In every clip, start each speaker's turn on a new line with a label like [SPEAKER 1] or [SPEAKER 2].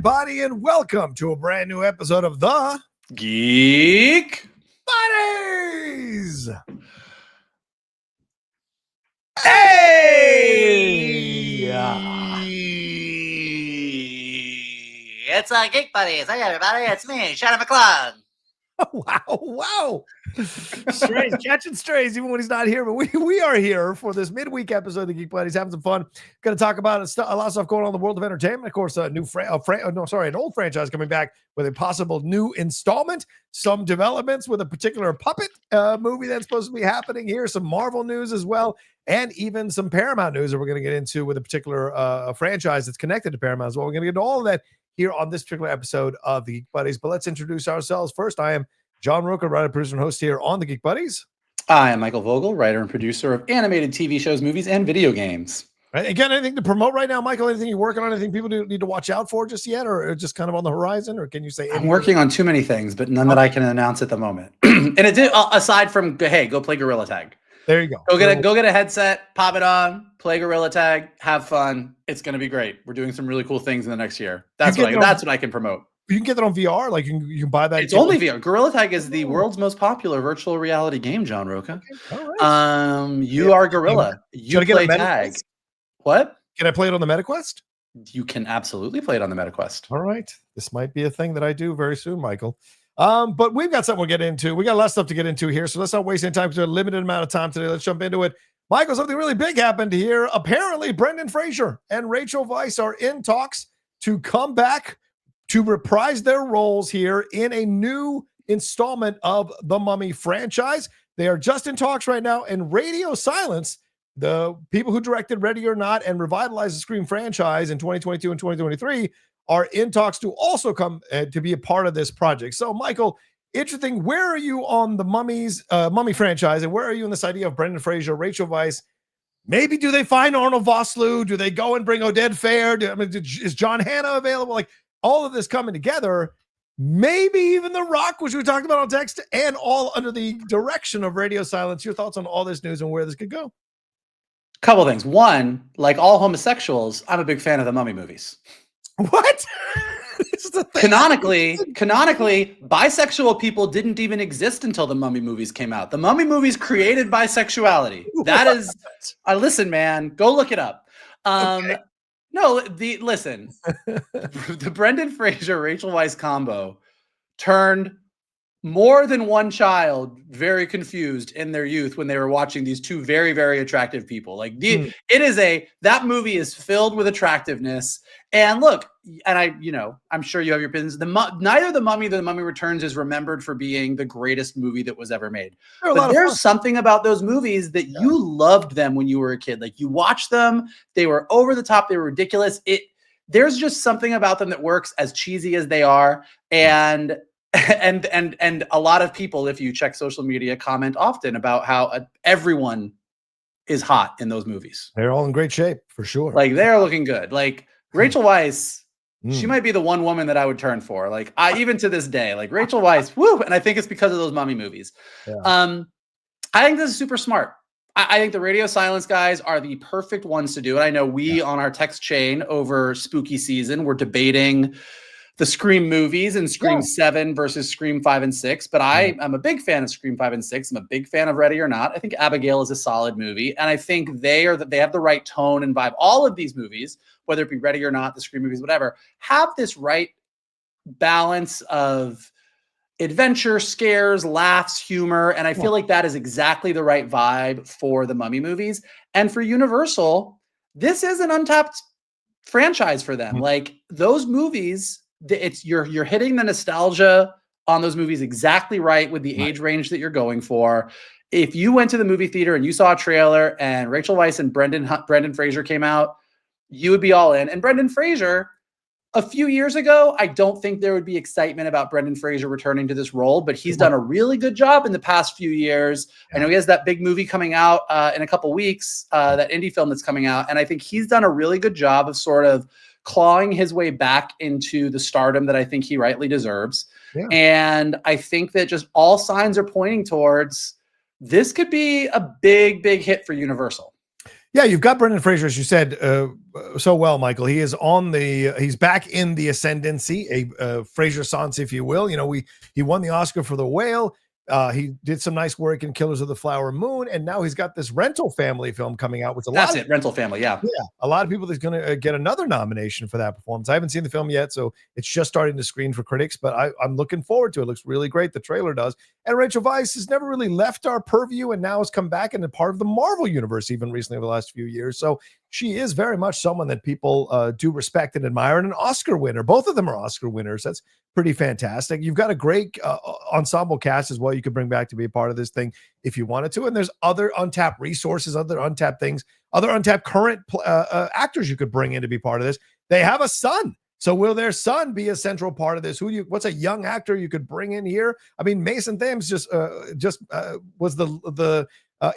[SPEAKER 1] everybody, and welcome to a brand new episode of the
[SPEAKER 2] Geek
[SPEAKER 1] Buddies.
[SPEAKER 2] Hey!
[SPEAKER 3] It's Geek Buddies. Hey, everybody. It's me, Shannon McClung.
[SPEAKER 1] Wow. Strays, catching strays, even when he's not here. But we are here for this midweek episode of the Geek Buddies, having some fun. Going to talk about a lot of stuff going on in the world of entertainment. Of course, an old franchise coming back with a possible new installment. Some developments with a particular puppet movie that's supposed to be happening here. Some Marvel news as well. And even some Paramount news that we're going to get into with a particular franchise that's connected to Paramount as well. We're going to get into all of that here on this particular episode of the Geek Buddies. But let's introduce ourselves first. I am John Rocha, writer, producer, and host here on the Geek Buddies.
[SPEAKER 2] I am Michael Vogel, writer and producer of animated TV shows, movies, and video games.
[SPEAKER 1] Right. Again, anything to promote right now, Michael? Anything you're working on? Anything people need to watch out for just yet, or just kind of on the horizon? Or can you say anything?
[SPEAKER 2] I'm working on too many things, but none that I can announce at the moment. And it did, aside from, hey, go play Gorilla Tag.
[SPEAKER 1] There you go.
[SPEAKER 2] Go get a headset, pop it on, play Gorilla Tag, have fun. It's going to be great. We're doing some really cool things in the next year. That's what I can promote.
[SPEAKER 1] You can get that on VR. Like you can buy that.
[SPEAKER 2] It's only VR. Gorilla Tag is the world's most popular virtual reality game, John Rocha.
[SPEAKER 1] Okay. All right.
[SPEAKER 2] You are Gorilla. You play tag. What?
[SPEAKER 1] Can I play it on the MetaQuest?
[SPEAKER 2] You can absolutely play it on the MetaQuest.
[SPEAKER 1] All right. This might be a thing that I do very soon, Michael. But we've got something we'll get into. We got a lot of stuff to get into here, so let's not waste any time. Because we have a limited amount of time today. Let's jump into it. Michael, something really big happened here. Apparently, Brendan Fraser and Rachel Weisz are in talks to come back to reprise their roles here in a new installment of the Mummy franchise. They are just in talks right now, and Radio Silence, the people who directed Ready or Not and revitalized the Scream franchise in 2022 and 2023, are in talks to also come to be a part of this project. So, Michael, interesting. Where are you on the Mummy franchise, and where are you in this idea of Brendan Fraser, Rachel Weisz? Maybe do they find Arnold Vosloo? Do they go and bring Oded Fehr? Is John Hannah available? Like all of this coming together. Maybe even The Rock, which we talked about on text, and all under the direction of Radio Silence. Your thoughts on all this news and where this could go?
[SPEAKER 2] Couple things. One, like all homosexuals, I'm a big fan of the Mummy movies.
[SPEAKER 1] What?
[SPEAKER 2] Canonically, bisexual people didn't even exist until the Mummy movies came out. The Mummy movies created bisexuality. That is, listen, man, go look it up. Okay. No, listen, the Brendan Fraser, Rachel Weisz combo turned more than one child very confused in their youth when they were watching these two very, very attractive people. Like that movie is filled with attractiveness. And look, and I'm sure you have your opinions. Neither The Mummy nor The Mummy Returns is remembered for being the greatest movie that was ever made. But there's something about those movies that you loved them when you were a kid. Like you watched them, they were over the top, they were ridiculous. There's just something about them that works, as cheesy as they are. And a lot of people, if you check social media, comment often about how everyone is hot in those movies.
[SPEAKER 1] They're all in great shape for sure.
[SPEAKER 2] Like they're looking good. Like Rachel Weisz, she might be the one woman that I would turn for. Like even to this day, like Rachel Weisz, woo! And I think it's because of those Mummy movies. Yeah. I think this is super smart. I think the Radio Silence guys are the perfect ones to do it. I know we on our text chain over spooky season, we're debating the Scream movies and Scream 7 versus Scream 5 and 6. But I'm a big fan of Scream 5 and 6. I'm a big fan of Ready or Not. I think Abigail is a solid movie. And I think they have the right tone and vibe. All of these movies, whether it be Ready or Not, the Scream movies, whatever, have this right balance of adventure, scares, laughs, humor. And I feel like that is exactly the right vibe for the Mummy movies. And for Universal, this is an untapped franchise for them. Like those movies, you're hitting the nostalgia on those movies exactly right with the age range that you're going for. If you went to the movie theater and you saw a trailer and Rachel Weisz and Brendan Fraser came out, you would be all in. And Brendan Fraser, a few years ago, I don't think there would be excitement about Brendan Fraser returning to this role, but he's done a really good job in the past few years. I know he has that big movie coming out in a couple weeks, that indie film that's coming out. And I think he's done a really good job of sort of clawing his way back into the stardom that I think he rightly deserves. Yeah. And I think that just all signs are pointing towards this could be a big, big hit for Universal.
[SPEAKER 1] Yeah, you've got Brendan Fraser, as you said so well, Michael. He is he's back in the ascendancy, a Fraser Sons, if you will. You know, he won the Oscar for The Whale. He did some nice work in Killers of the Flower Moon, and now he's got this Rental Family film coming out, which
[SPEAKER 2] Rental Family, yeah.
[SPEAKER 1] A lot of people that's going to get another nomination for that performance. I haven't seen the film yet, so it's just starting to screen for critics, but I'm looking forward to it. It looks really great. The trailer does. And Rachel Weisz has never really left our purview and now has come back into part of the Marvel universe even recently over the last few years. So she is very much someone that people do respect and admire, and an Oscar winner. Both of them are Oscar winners. That's pretty fantastic. You've got a great ensemble cast as well you could bring back to be a part of this thing if you wanted to. And there's other untapped resources, other untapped things, other untapped current actors you could bring in to be part of this. They have a son. So will their son be a central part of this? What's a young actor you could bring in here? I mean, Mason Thames just was the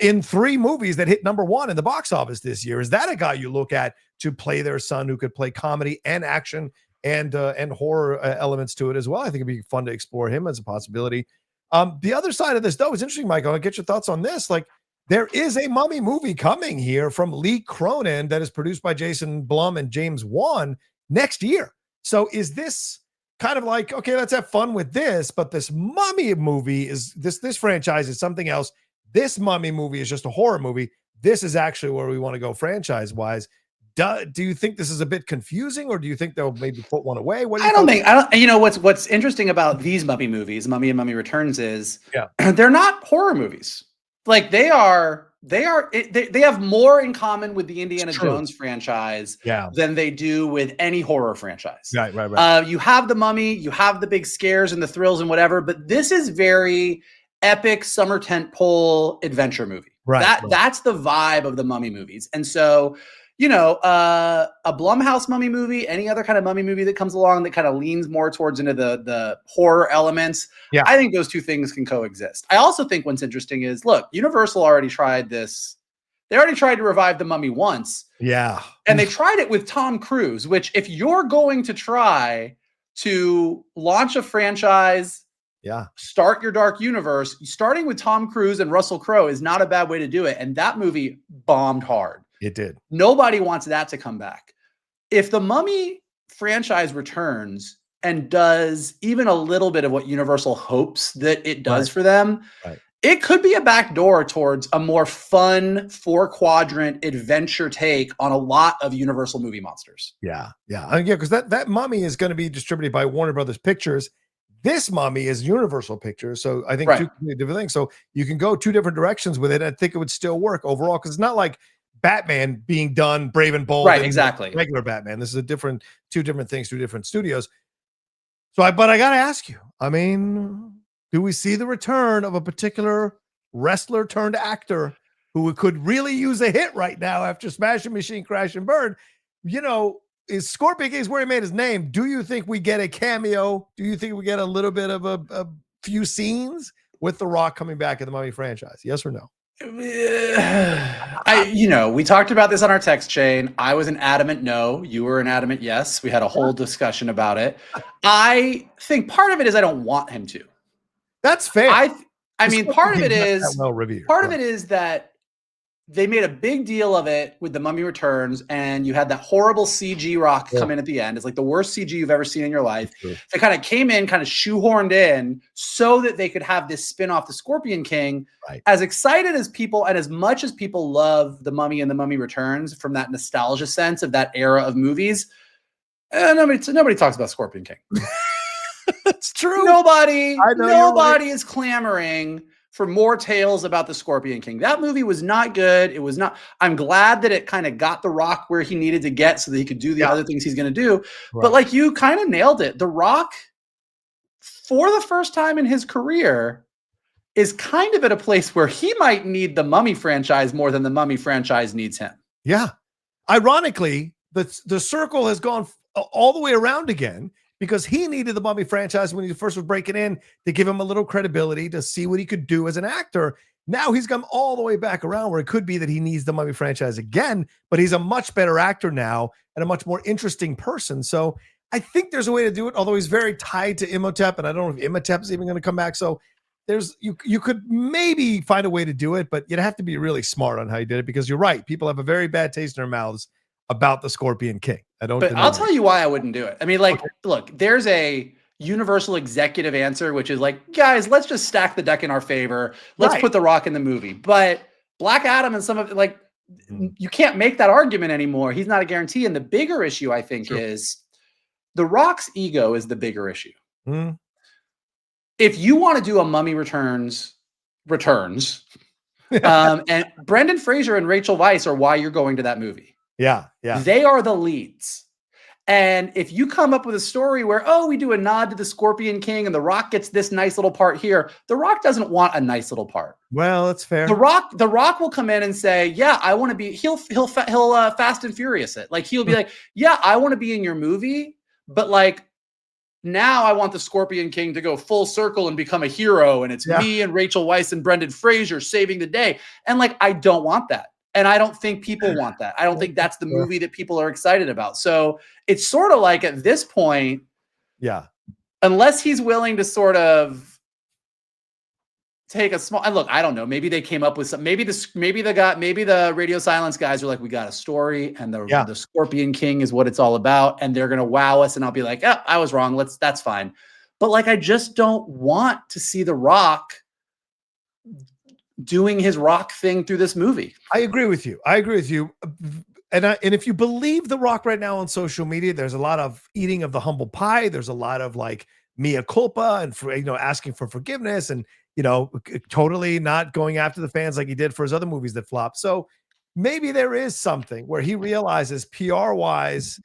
[SPEAKER 1] in 3 movies that hit #1 in the box office this year. Is that a guy you look at to play their son who could play comedy and action and horror elements to it as well? I think it'd be fun to explore him as a possibility. The other side of this, though, is interesting, Michael. I'll get your thoughts on this. Like, there is a mummy movie coming here from Lee Cronin that is produced by Jason Blum and James Wan next year. So is this kind of like, okay, let's have fun with this, but this mummy movie is this franchise is something else. This mummy movie is just a horror movie. This is actually where we want to go franchise wise. Do you think this is a bit confusing, or do you think they'll maybe put one away?
[SPEAKER 2] I don't think. You know what's interesting about these mummy movies, Mummy and Mummy Returns, is they're not horror movies. Like they have more in common with the Indiana Jones franchise than they do with any horror franchise. Right. You have the Mummy, you have the big scares and the thrills and whatever, but this is very epic summer tentpole adventure movie. That's the vibe of the Mummy movies. And so, you know, a Blumhouse mummy movie, any other kind of mummy movie that comes along that kind of leans more towards into the horror elements, I think those two things can coexist. I also think what's interesting is, look, Universal already tried this. They already tried to revive the Mummy once. Yeah. And they tried it with Tom Cruise, which if you're going to try to launch a franchise, start your dark universe, starting with Tom Cruise and Russell Crowe is not a bad way to do it. And that movie bombed hard. It did. Nobody wants that to come back. If the Mummy franchise returns and does even a little bit of what Universal hopes that it does for them, it could be a backdoor towards a more fun 4-quadrant adventure take on a lot of Universal movie monsters. Because
[SPEAKER 1] that Mummy is going to be distributed by Warner Brothers Pictures. This Mummy is Universal Pictures, so I think two completely different things. So you can go 2 different directions with it. I think it would still work overall, because it's not like Batman being done Brave and Bold, exactly. Regular Batman. This is 2 different things, 2 different studios. But I got to ask you, I mean, do we see the return of a particular wrestler turned actor who could really use a hit right now after Smashing Machine Crash and Burn? You know, is Scorpion King is where he made his name. Do you think we get a cameo? Do you think we get a little bit of a few scenes with The Rock coming back in the Mummy franchise? Yes or no?
[SPEAKER 2] We talked about this on our text chain. I was an adamant no. You were an adamant yes. We had a whole discussion about it. I think part of it is I don't want him to.
[SPEAKER 1] That's fair.
[SPEAKER 2] I mean, part of it is that they made a big deal of it with The Mummy Returns, and you had that horrible CG Rock come in at the end. It's like the worst CG you've ever seen in your life. They kind of came in, kind of shoehorned in so that they could have this spin-off, The Scorpion King. As excited as people and as much as people love The Mummy and The Mummy Returns from that nostalgia sense of that era of movies, nobody talks about Scorpion King.
[SPEAKER 1] It's true.
[SPEAKER 2] Nobody is clamoring for more tales about the Scorpion King. That movie was not good. It was not. I'm glad that it kind of got The Rock where he needed to get so that he could do the other things he's going to do. But like, you kind of nailed it. The Rock, for the first time in his career, is kind of at a place where he might need the Mummy franchise more than the Mummy franchise needs him.
[SPEAKER 1] Yeah. Ironically, the circle has gone all the way around again, because he needed the Mummy franchise when he first was breaking in to give him a little credibility, to see what he could do as an actor. Now he's come all the way back around, where it could be that he needs the Mummy franchise again, but he's a much better actor now and a much more interesting person. So I think there's a way to do it, although he's very tied to Imhotep, and I don't know if Imhotep is even going to come back. So you could maybe find a way to do it, but you'd have to be really smart on how you did it, because you're right. People have a very bad taste in their mouths about the Scorpion King.
[SPEAKER 2] But I'll tell you why I wouldn't do it. I mean, like, look, there's a universal executive answer, which is like, guys, let's just stack the deck in our favor. Let's put The Rock in the movie. But Black Adam and some of it, like, you can't make that argument anymore. He's not a guarantee. And the bigger issue, I think, is The Rock's ego is the bigger issue. If you want to do a Mummy Returns, and Brendan Fraser and Rachel Weisz are why you're going to that movie.
[SPEAKER 1] Yeah.
[SPEAKER 2] They are the leads. And if you come up with a story where, oh, we do a nod to the Scorpion King and The Rock gets this nice little part here, The Rock doesn't want a nice little part.
[SPEAKER 1] Well, that's fair.
[SPEAKER 2] The Rock will come in and say, yeah, I want to be, he'll Fast and Furious it. Like, he'll be like, yeah, I want to be in your movie, but like, now I want the Scorpion King to go full circle and become a hero. And it's me and Rachel Weisz and Brendan Fraser saving the day. And like, I don't want that. And I don't think people want that. I don't think that's the movie that people are excited about. So it's sort of like at this point, unless he's willing to sort of take a small, and look, I don't know, maybe they came up with some, maybe the Radio Silence guys are like, we got a story and the Scorpion King is what it's all about. And they're going to wow us. And I'll be like, oh, I was wrong. That's fine. But like, I just don't want to see The Rock doing his Rock thing through this movie.
[SPEAKER 1] I agree with you. And if you believe The Rock right now on social media, there's a lot of eating of the humble pie. There's a lot of like mea culpa and asking for forgiveness and totally not going after the fans like he did for his other movies that flopped. So maybe there is something where he realizes PR wise,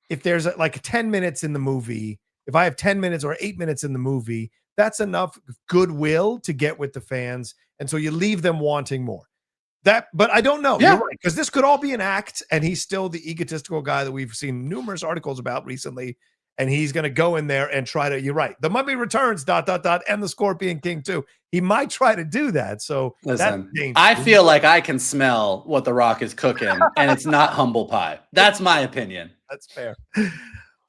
[SPEAKER 1] if there's like 10 minutes in the movie, if I have 10 minutes or 8 minutes in the movie, that's enough goodwill to get with the fans. And so you leave them wanting more. But I don't know. You're right, because this could all be an act, and he's still the egotistical guy that we've seen numerous articles about recently. And he's going to go in there and try to, you're right, The Mummy Returns, ... and the Scorpion King too. He might try to do that. So
[SPEAKER 2] listen, I feel like I can smell what The Rock is cooking, and it's not humble pie. That's my opinion.
[SPEAKER 1] That's fair.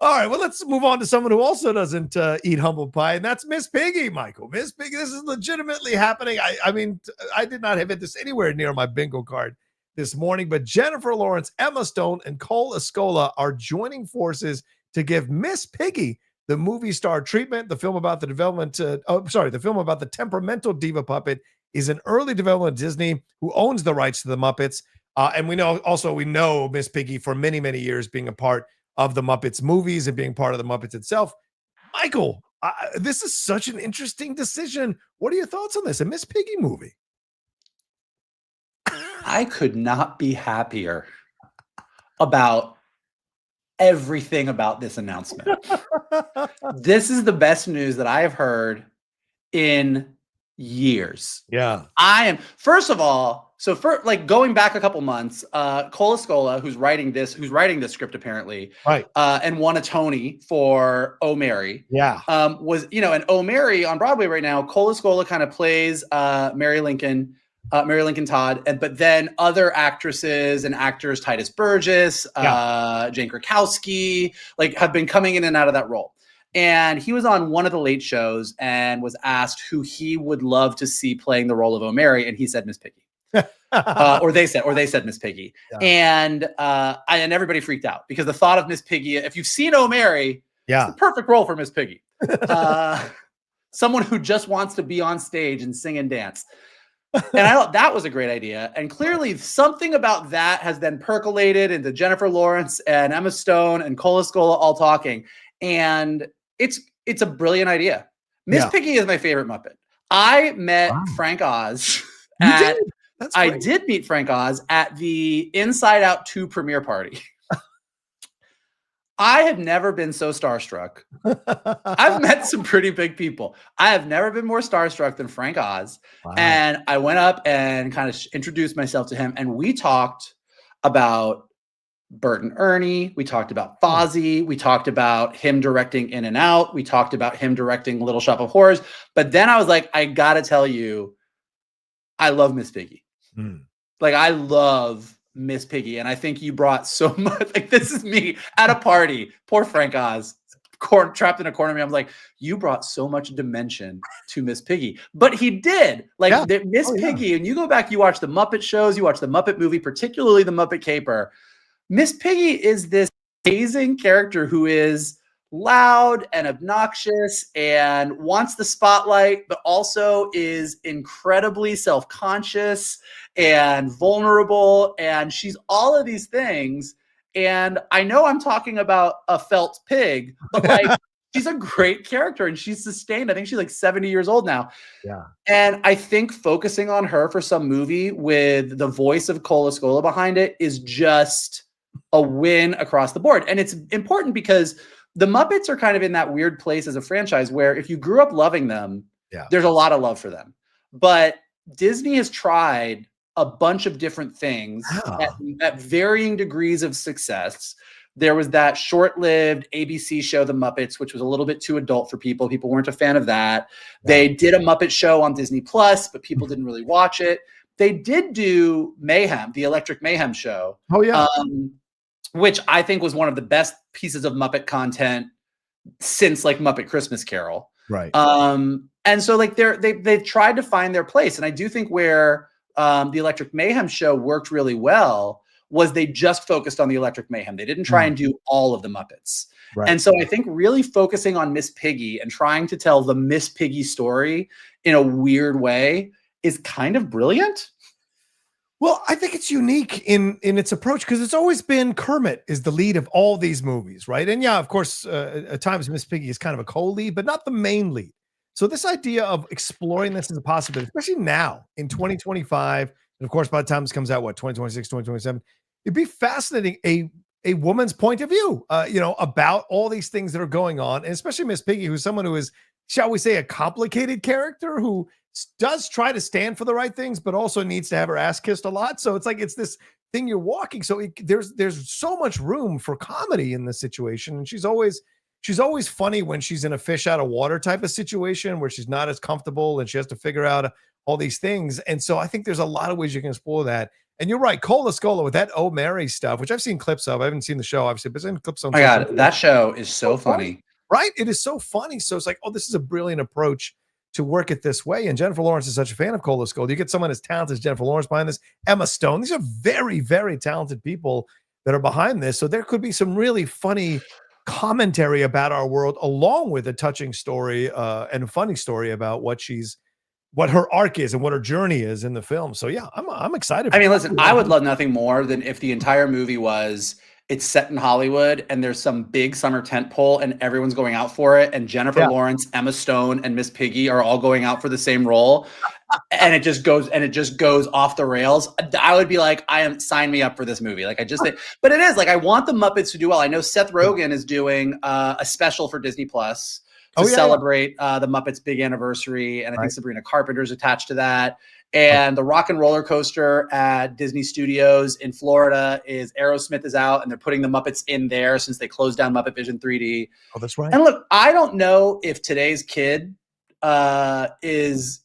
[SPEAKER 1] All right, well, let's move on to someone who also doesn't eat humble pie, and that's Miss Piggy, Michael. Miss Piggy, this is legitimately happening. I mean, I did not have this anywhere near my bingo card this morning, but Jennifer Lawrence, Emma Stone, and Cole Escola are joining forces to give Miss Piggy the movie star treatment. The film about the film about the temperamental diva puppet is an early development of Disney, who owns the rights to the Muppets. And we know Miss Piggy for many, many years being a part of the Muppets movies and being part of the Muppets itself. Michael, this is such an interesting decision. What are your thoughts on this? A Miss Piggy movie?
[SPEAKER 2] I could not be happier about everything about this announcement. This is the best news that I have heard in years.
[SPEAKER 1] Yeah.
[SPEAKER 2] I am, first of all, so for like going back a couple months, Cole Escola, who's writing this script apparently,
[SPEAKER 1] right,
[SPEAKER 2] and won a Tony for Oh Mary.
[SPEAKER 1] Yeah.
[SPEAKER 2] Was, and Oh Mary on Broadway right now, Cole Escola kind of plays Mary Lincoln Todd, but then other actresses and actors, Titus Burgess, Jane Krakowski, like have been coming in and out of that role. And he was on one of the late shows and was asked who he would love to see playing the role of Oh Mary, and he said Miss Piggy. or they said Miss Piggy. And everybody freaked out because the thought of Miss Piggy, if you've seen Oh Mary, it's the perfect role for Miss Piggy. Someone who just wants to be on stage and sing and dance. And I thought that was a great idea. And clearly something about that has then percolated into Jennifer Lawrence and Emma Stone and Cole Escola all talking. And it's a brilliant idea. Miss Piggy is my favorite Muppet. I met Frank Oz I did meet Frank Oz at the Inside Out 2 premiere party. I have never been so starstruck. I've met some pretty big people. I have never been more starstruck than Frank Oz. Wow. And I went up and kind of introduced myself to him. And we talked about Bert and Ernie. We talked about Fozzie. We talked about him directing In and Out. We talked about him directing Little Shop of Horrors. But then I was like, I got to tell you, I love Miss Piggy. Like, I love Miss Piggy. And I think you brought so much, like, this is me at a party. Poor Frank Oz. trapped in a corner of me. I'm like, you brought so much dimension to Miss Piggy. But he did. Like Miss Piggy, and you go back, you watch the Muppet shows, you watch the Muppet movie, particularly the Muppet Caper. Miss Piggy is this amazing character who is loud and obnoxious and wants the spotlight, but also is incredibly self-conscious and vulnerable. And she's all of these things. And I know I'm talking about a felt pig, but like she's a great character and she's sustained. I think she's like 70 years old now.
[SPEAKER 1] Yeah.
[SPEAKER 2] And I think focusing on her for some movie with the voice of Cole Escola behind it is just a win across the board. And it's important because the Muppets are kind of in that weird place as a franchise where if you grew up loving them, there's a lot of love for them. But Disney has tried a bunch of different things at varying degrees of success. There was that short-lived ABC show, The Muppets, which was a little bit too adult for people. People weren't a fan of that. They did a Muppet show on Disney Plus, but people didn't really watch it. They did do Mayhem, the Electric Mayhem show.
[SPEAKER 1] Oh, yeah.
[SPEAKER 2] Which I think was one of the best pieces of Muppet content since like Muppet Christmas Carol.
[SPEAKER 1] Right.
[SPEAKER 2] And so like they've tried to find their place. And I do think where the Electric Mayhem show worked really well was they just focused on the Electric Mayhem. They didn't try and do all of the Muppets. Right. And so I think really focusing on Miss Piggy and trying to tell the Miss Piggy story in a weird way is kind of brilliant.
[SPEAKER 1] Well, I think it's unique in its approach because it's always been Kermit is the lead of all these movies, right? And yeah, of course, at times Miss Piggy is kind of a co-lead, but not the main lead. So this idea of exploring this as a possibility, especially now in 2025, and of course, by the time this comes out, 2026, 2027, it'd be fascinating a woman's point of view, about all these things that are going on, and especially Miss Piggy, who's someone who is, shall we say, a complicated character who does try to stand for the right things, but also needs to have her ass kissed a lot. So it's like it's this thing you're walking. So there's so much room for comedy in this situation, and she's always funny when she's in a fish out of water type of situation where she's not as comfortable and she has to figure out all these things. And so I think there's a lot of ways you can explore that. And you're right, Cole Escola with that Oh Mary stuff, which I've seen clips of. I haven't seen the show, obviously, but I've seen clips on.
[SPEAKER 2] Oh my God, that show is so funny.
[SPEAKER 1] Right? It is so funny. So it's like, oh, this is a brilliant approach to work it this way. And Jennifer Lawrence is such a fan of Cole Escola. You get someone as talented as Jennifer Lawrence behind this, Emma Stone. These are very, very talented people that are behind this. So there could be some really funny commentary about our world, along with a touching story and a funny story about what her arc is and what her journey is in the film. So yeah, I'm excited.
[SPEAKER 2] I mean, listen, I would love nothing more than if the entire movie was it's set in Hollywood and there's some big summer tent pole and everyone's going out for it. And Jennifer Lawrence, Emma Stone, and Miss Piggy are all going out for the same role. And it just goes off the rails. I would be like, sign me up for this movie. Like but it is like, I want the Muppets to do well. I know Seth Rogen is doing a special for Disney Plus to celebrate the Muppets' big anniversary. And I think Sabrina Carpenter's attached to that. And the Rock and Roller Coaster at Disney Studios in Florida is Aerosmith is out, and they're putting the Muppets in there since they closed down Muppet Vision 3D.
[SPEAKER 1] Oh, that's right.
[SPEAKER 2] And look, I don't know if today's kid is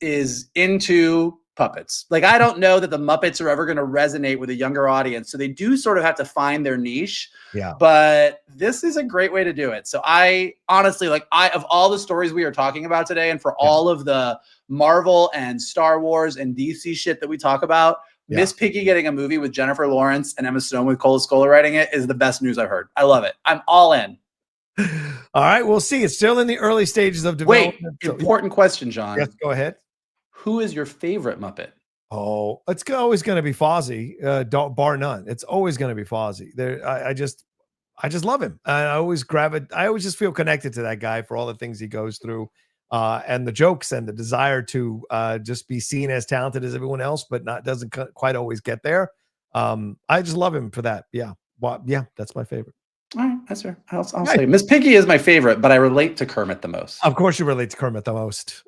[SPEAKER 2] into puppets. Like, I don't know that the Muppets are ever going to resonate with a younger audience. So they do sort of have to find their niche.
[SPEAKER 1] Yeah.
[SPEAKER 2] But this is a great way to do it. So I honestly, of all the stories we are talking about today, and for all of the Marvel and Star Wars and DC shit that we talk about, Miss Piggy getting a movie with Jennifer Lawrence and Emma Stone with Cole Escola writing it is the best news I've heard. I love it. I'm all in.
[SPEAKER 1] All right, we'll see. It's still in the early stages of development.
[SPEAKER 2] Wait, important question, John.
[SPEAKER 1] Yes, go ahead.
[SPEAKER 2] Who is your favorite Muppet?
[SPEAKER 1] Oh, it's always going to be Fozzie, bar none. It's always going to be Fozzie. I just love him. I always just feel connected to that guy for all the things he goes through, and the jokes and the desire to just be seen as talented as everyone else, but doesn't quite always get there. I just love him for that. Yeah, that's my favorite.
[SPEAKER 2] All right, that's fair. I'll say Miss Piggy is my favorite, but I relate to Kermit the most.
[SPEAKER 1] Of course, you relate to Kermit the most.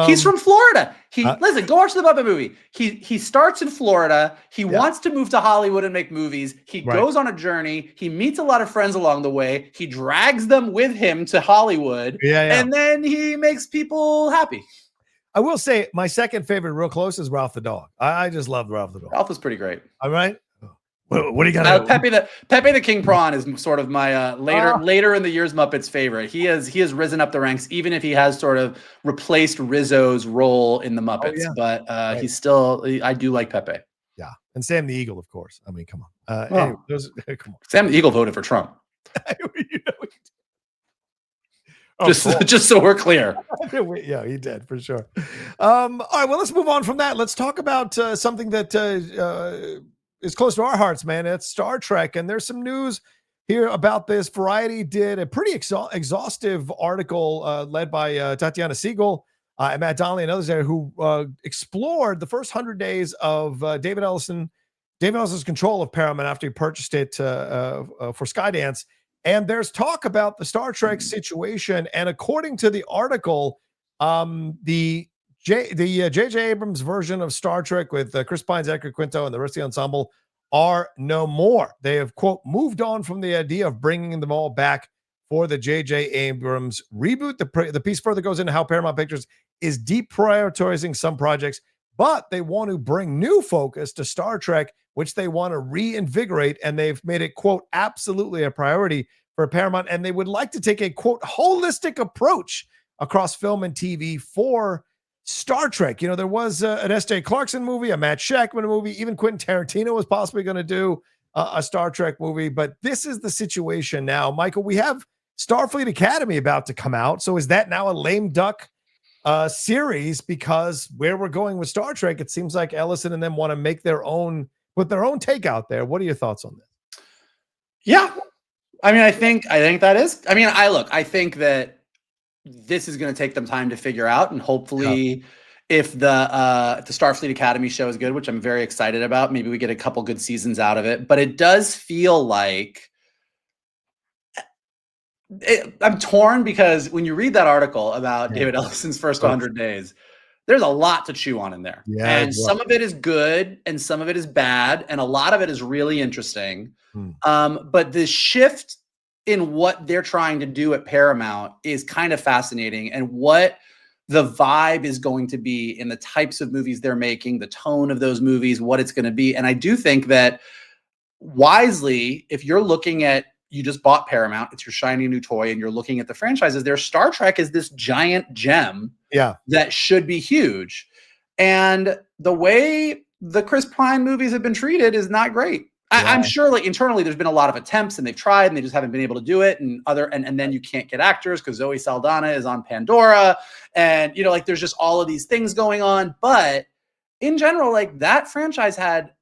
[SPEAKER 2] He's from Florida. Listen, go watch the Muppet movie. He starts in Florida. He wants to move to Hollywood and make movies. He goes on a journey. He meets a lot of friends along the way. He drags them with him to Hollywood. And then he makes people happy.
[SPEAKER 1] I will say my second favorite, real close, is Ralph the dog. I just love Ralph the dog.
[SPEAKER 2] Ralph was pretty great.
[SPEAKER 1] All right. What do you got?
[SPEAKER 2] Pepe the King Prawn is sort of my later in the year's Muppets favorite. He has risen up the ranks, even if he has sort of replaced Rizzo's role in the Muppets. But he's still. I do like Pepe.
[SPEAKER 1] Yeah, and Sam the Eagle, of course. I mean, come on.
[SPEAKER 2] Well,
[SPEAKER 1] anyway, come on.
[SPEAKER 2] Sam the Eagle voted for Trump.
[SPEAKER 1] You know,
[SPEAKER 2] just so we're clear.
[SPEAKER 1] Yeah, he did for sure. All right, well, let's move on from that. Let's talk about something that is close to our hearts, man. It's Star Trek, and there's some news here about this. Variety did a pretty exhaustive article led by Tatiana Siegel and Matt Donnelly and others there who explored the first 100 days of David Ellison's control of Paramount after he purchased it for Skydance. And there's talk about the Star Trek situation. And according to the article, the J.J. Abrams version of Star Trek with Chris Pine, Zachary Quinto, and the rest of the ensemble are no more. They have, quote, moved on from the idea of bringing them all back for the J.J. Abrams reboot. The piece further goes into how Paramount Pictures is deprioritizing some projects, but they want to bring new focus to Star Trek, which they want to reinvigorate, and they've made it, quote, absolutely a priority for Paramount, and they would like to take a, quote, holistic approach across film and TV for Star Trek. You know, there was an S.J. Clarkson movie, a Matt Shakman movie, even Quentin Tarantino was possibly going to do a Star Trek movie, but this is the situation now. Michael, we have Starfleet Academy about to come out, so is that now a lame duck series? Because where we're going with Star Trek, it seems like Ellison and them want to make their own, put their own take out there. What are your thoughts on this?
[SPEAKER 2] Yeah, I mean, I think that is. I mean, I think that this is going to take them time to figure out, and hopefully, if the Starfleet Academy show is good, which I'm very excited about, maybe we get a couple good seasons out of it. But it does feel like I'm torn, because when you read that article about David Ellison's first 100 days, there's a lot to chew on in there. Yeah, and some of it is good and some of it is bad. And a lot of it is really interesting. But the shift in what they're trying to do at Paramount is kind of fascinating, and what the vibe is going to be in the types of movies they're making, the tone of those movies, what it's going to be. And I do think that wisely, if you're looking at, you just bought Paramount, it's your shiny new toy, and you're looking at the franchises, their Star Trek is this giant gem that should be huge. And the way the Chris Pine movies have been treated is not great. I'm sure, like, internally there's been a lot of attempts, and they've tried and they just haven't been able to do it. And then you can't get actors because Zoe Saldana is on Pandora, and you know, like, there's just all of these things going on. But in general, like, that franchise had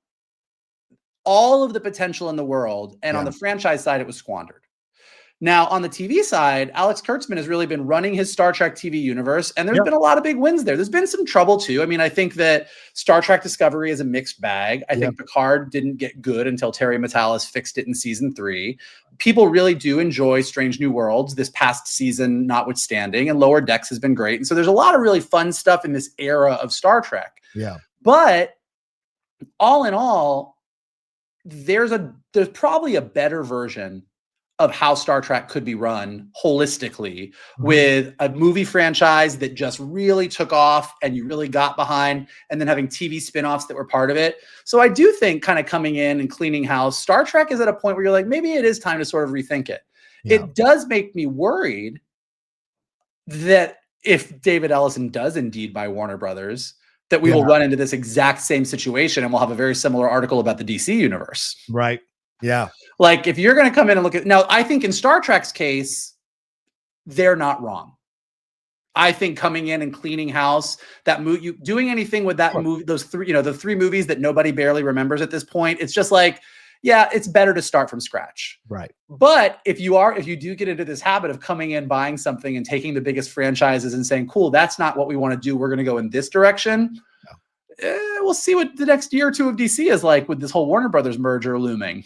[SPEAKER 2] all of the potential in the world, and on the franchise side, it was squandered. Now, on the TV side, Alex Kurtzman has really been running his Star Trek TV universe, and there's been a lot of big wins there. There's been some trouble too. I mean, I think that Star Trek Discovery is a mixed bag. I think Picard didn't get good until Terry Matalas fixed it in season 3. People really do enjoy Strange New Worlds this past season, notwithstanding, and Lower Decks has been great. And so there's a lot of really fun stuff in this era of Star Trek. Yeah. But all in all, there's probably a better version of how Star Trek could be run holistically, with a movie franchise that just really took off and you really got behind, and then having TV spinoffs that were part of it. So I do think, kind of coming in and cleaning house, Star Trek is at a point where you're like, maybe it is time to sort of rethink it. It does make me worried that if David Ellison does indeed buy Warner Brothers, that we will run into this exact same situation, and we'll have a very similar article about the DC universe. Right. Yeah. Like, if you're going to come in and look at, now, I think in Star Trek's case, they're not wrong. I think coming in and cleaning house, that movie, doing anything with that movie, those three, the 3 movies that nobody barely remembers at this point, it's just like, yeah, it's better to start from scratch. Right. But if you do get into this habit of coming in, buying something and taking the biggest franchises and saying, cool, that's not what we want to do, we're going to go in this direction. We'll see what the next year or 2 of DC is like with this whole Warner Brothers merger looming.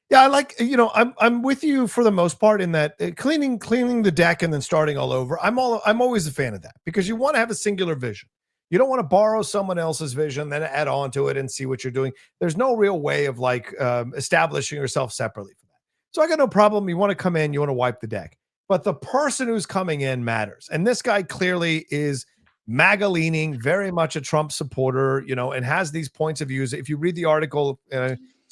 [SPEAKER 2] Yeah, I like, I'm with you for the most part in that cleaning the deck and then starting all over. I'm always a fan of that, because you want to have a singular vision. You don't want to borrow someone else's vision, then add on to it and see what you're doing. There's no real way of establishing yourself separately for that. So I got no problem. You want to come in, you want to wipe the deck, but the person who's coming in matters. And this guy clearly is MAGA leaning, very much a Trump supporter, and has these points of views. If you read the article,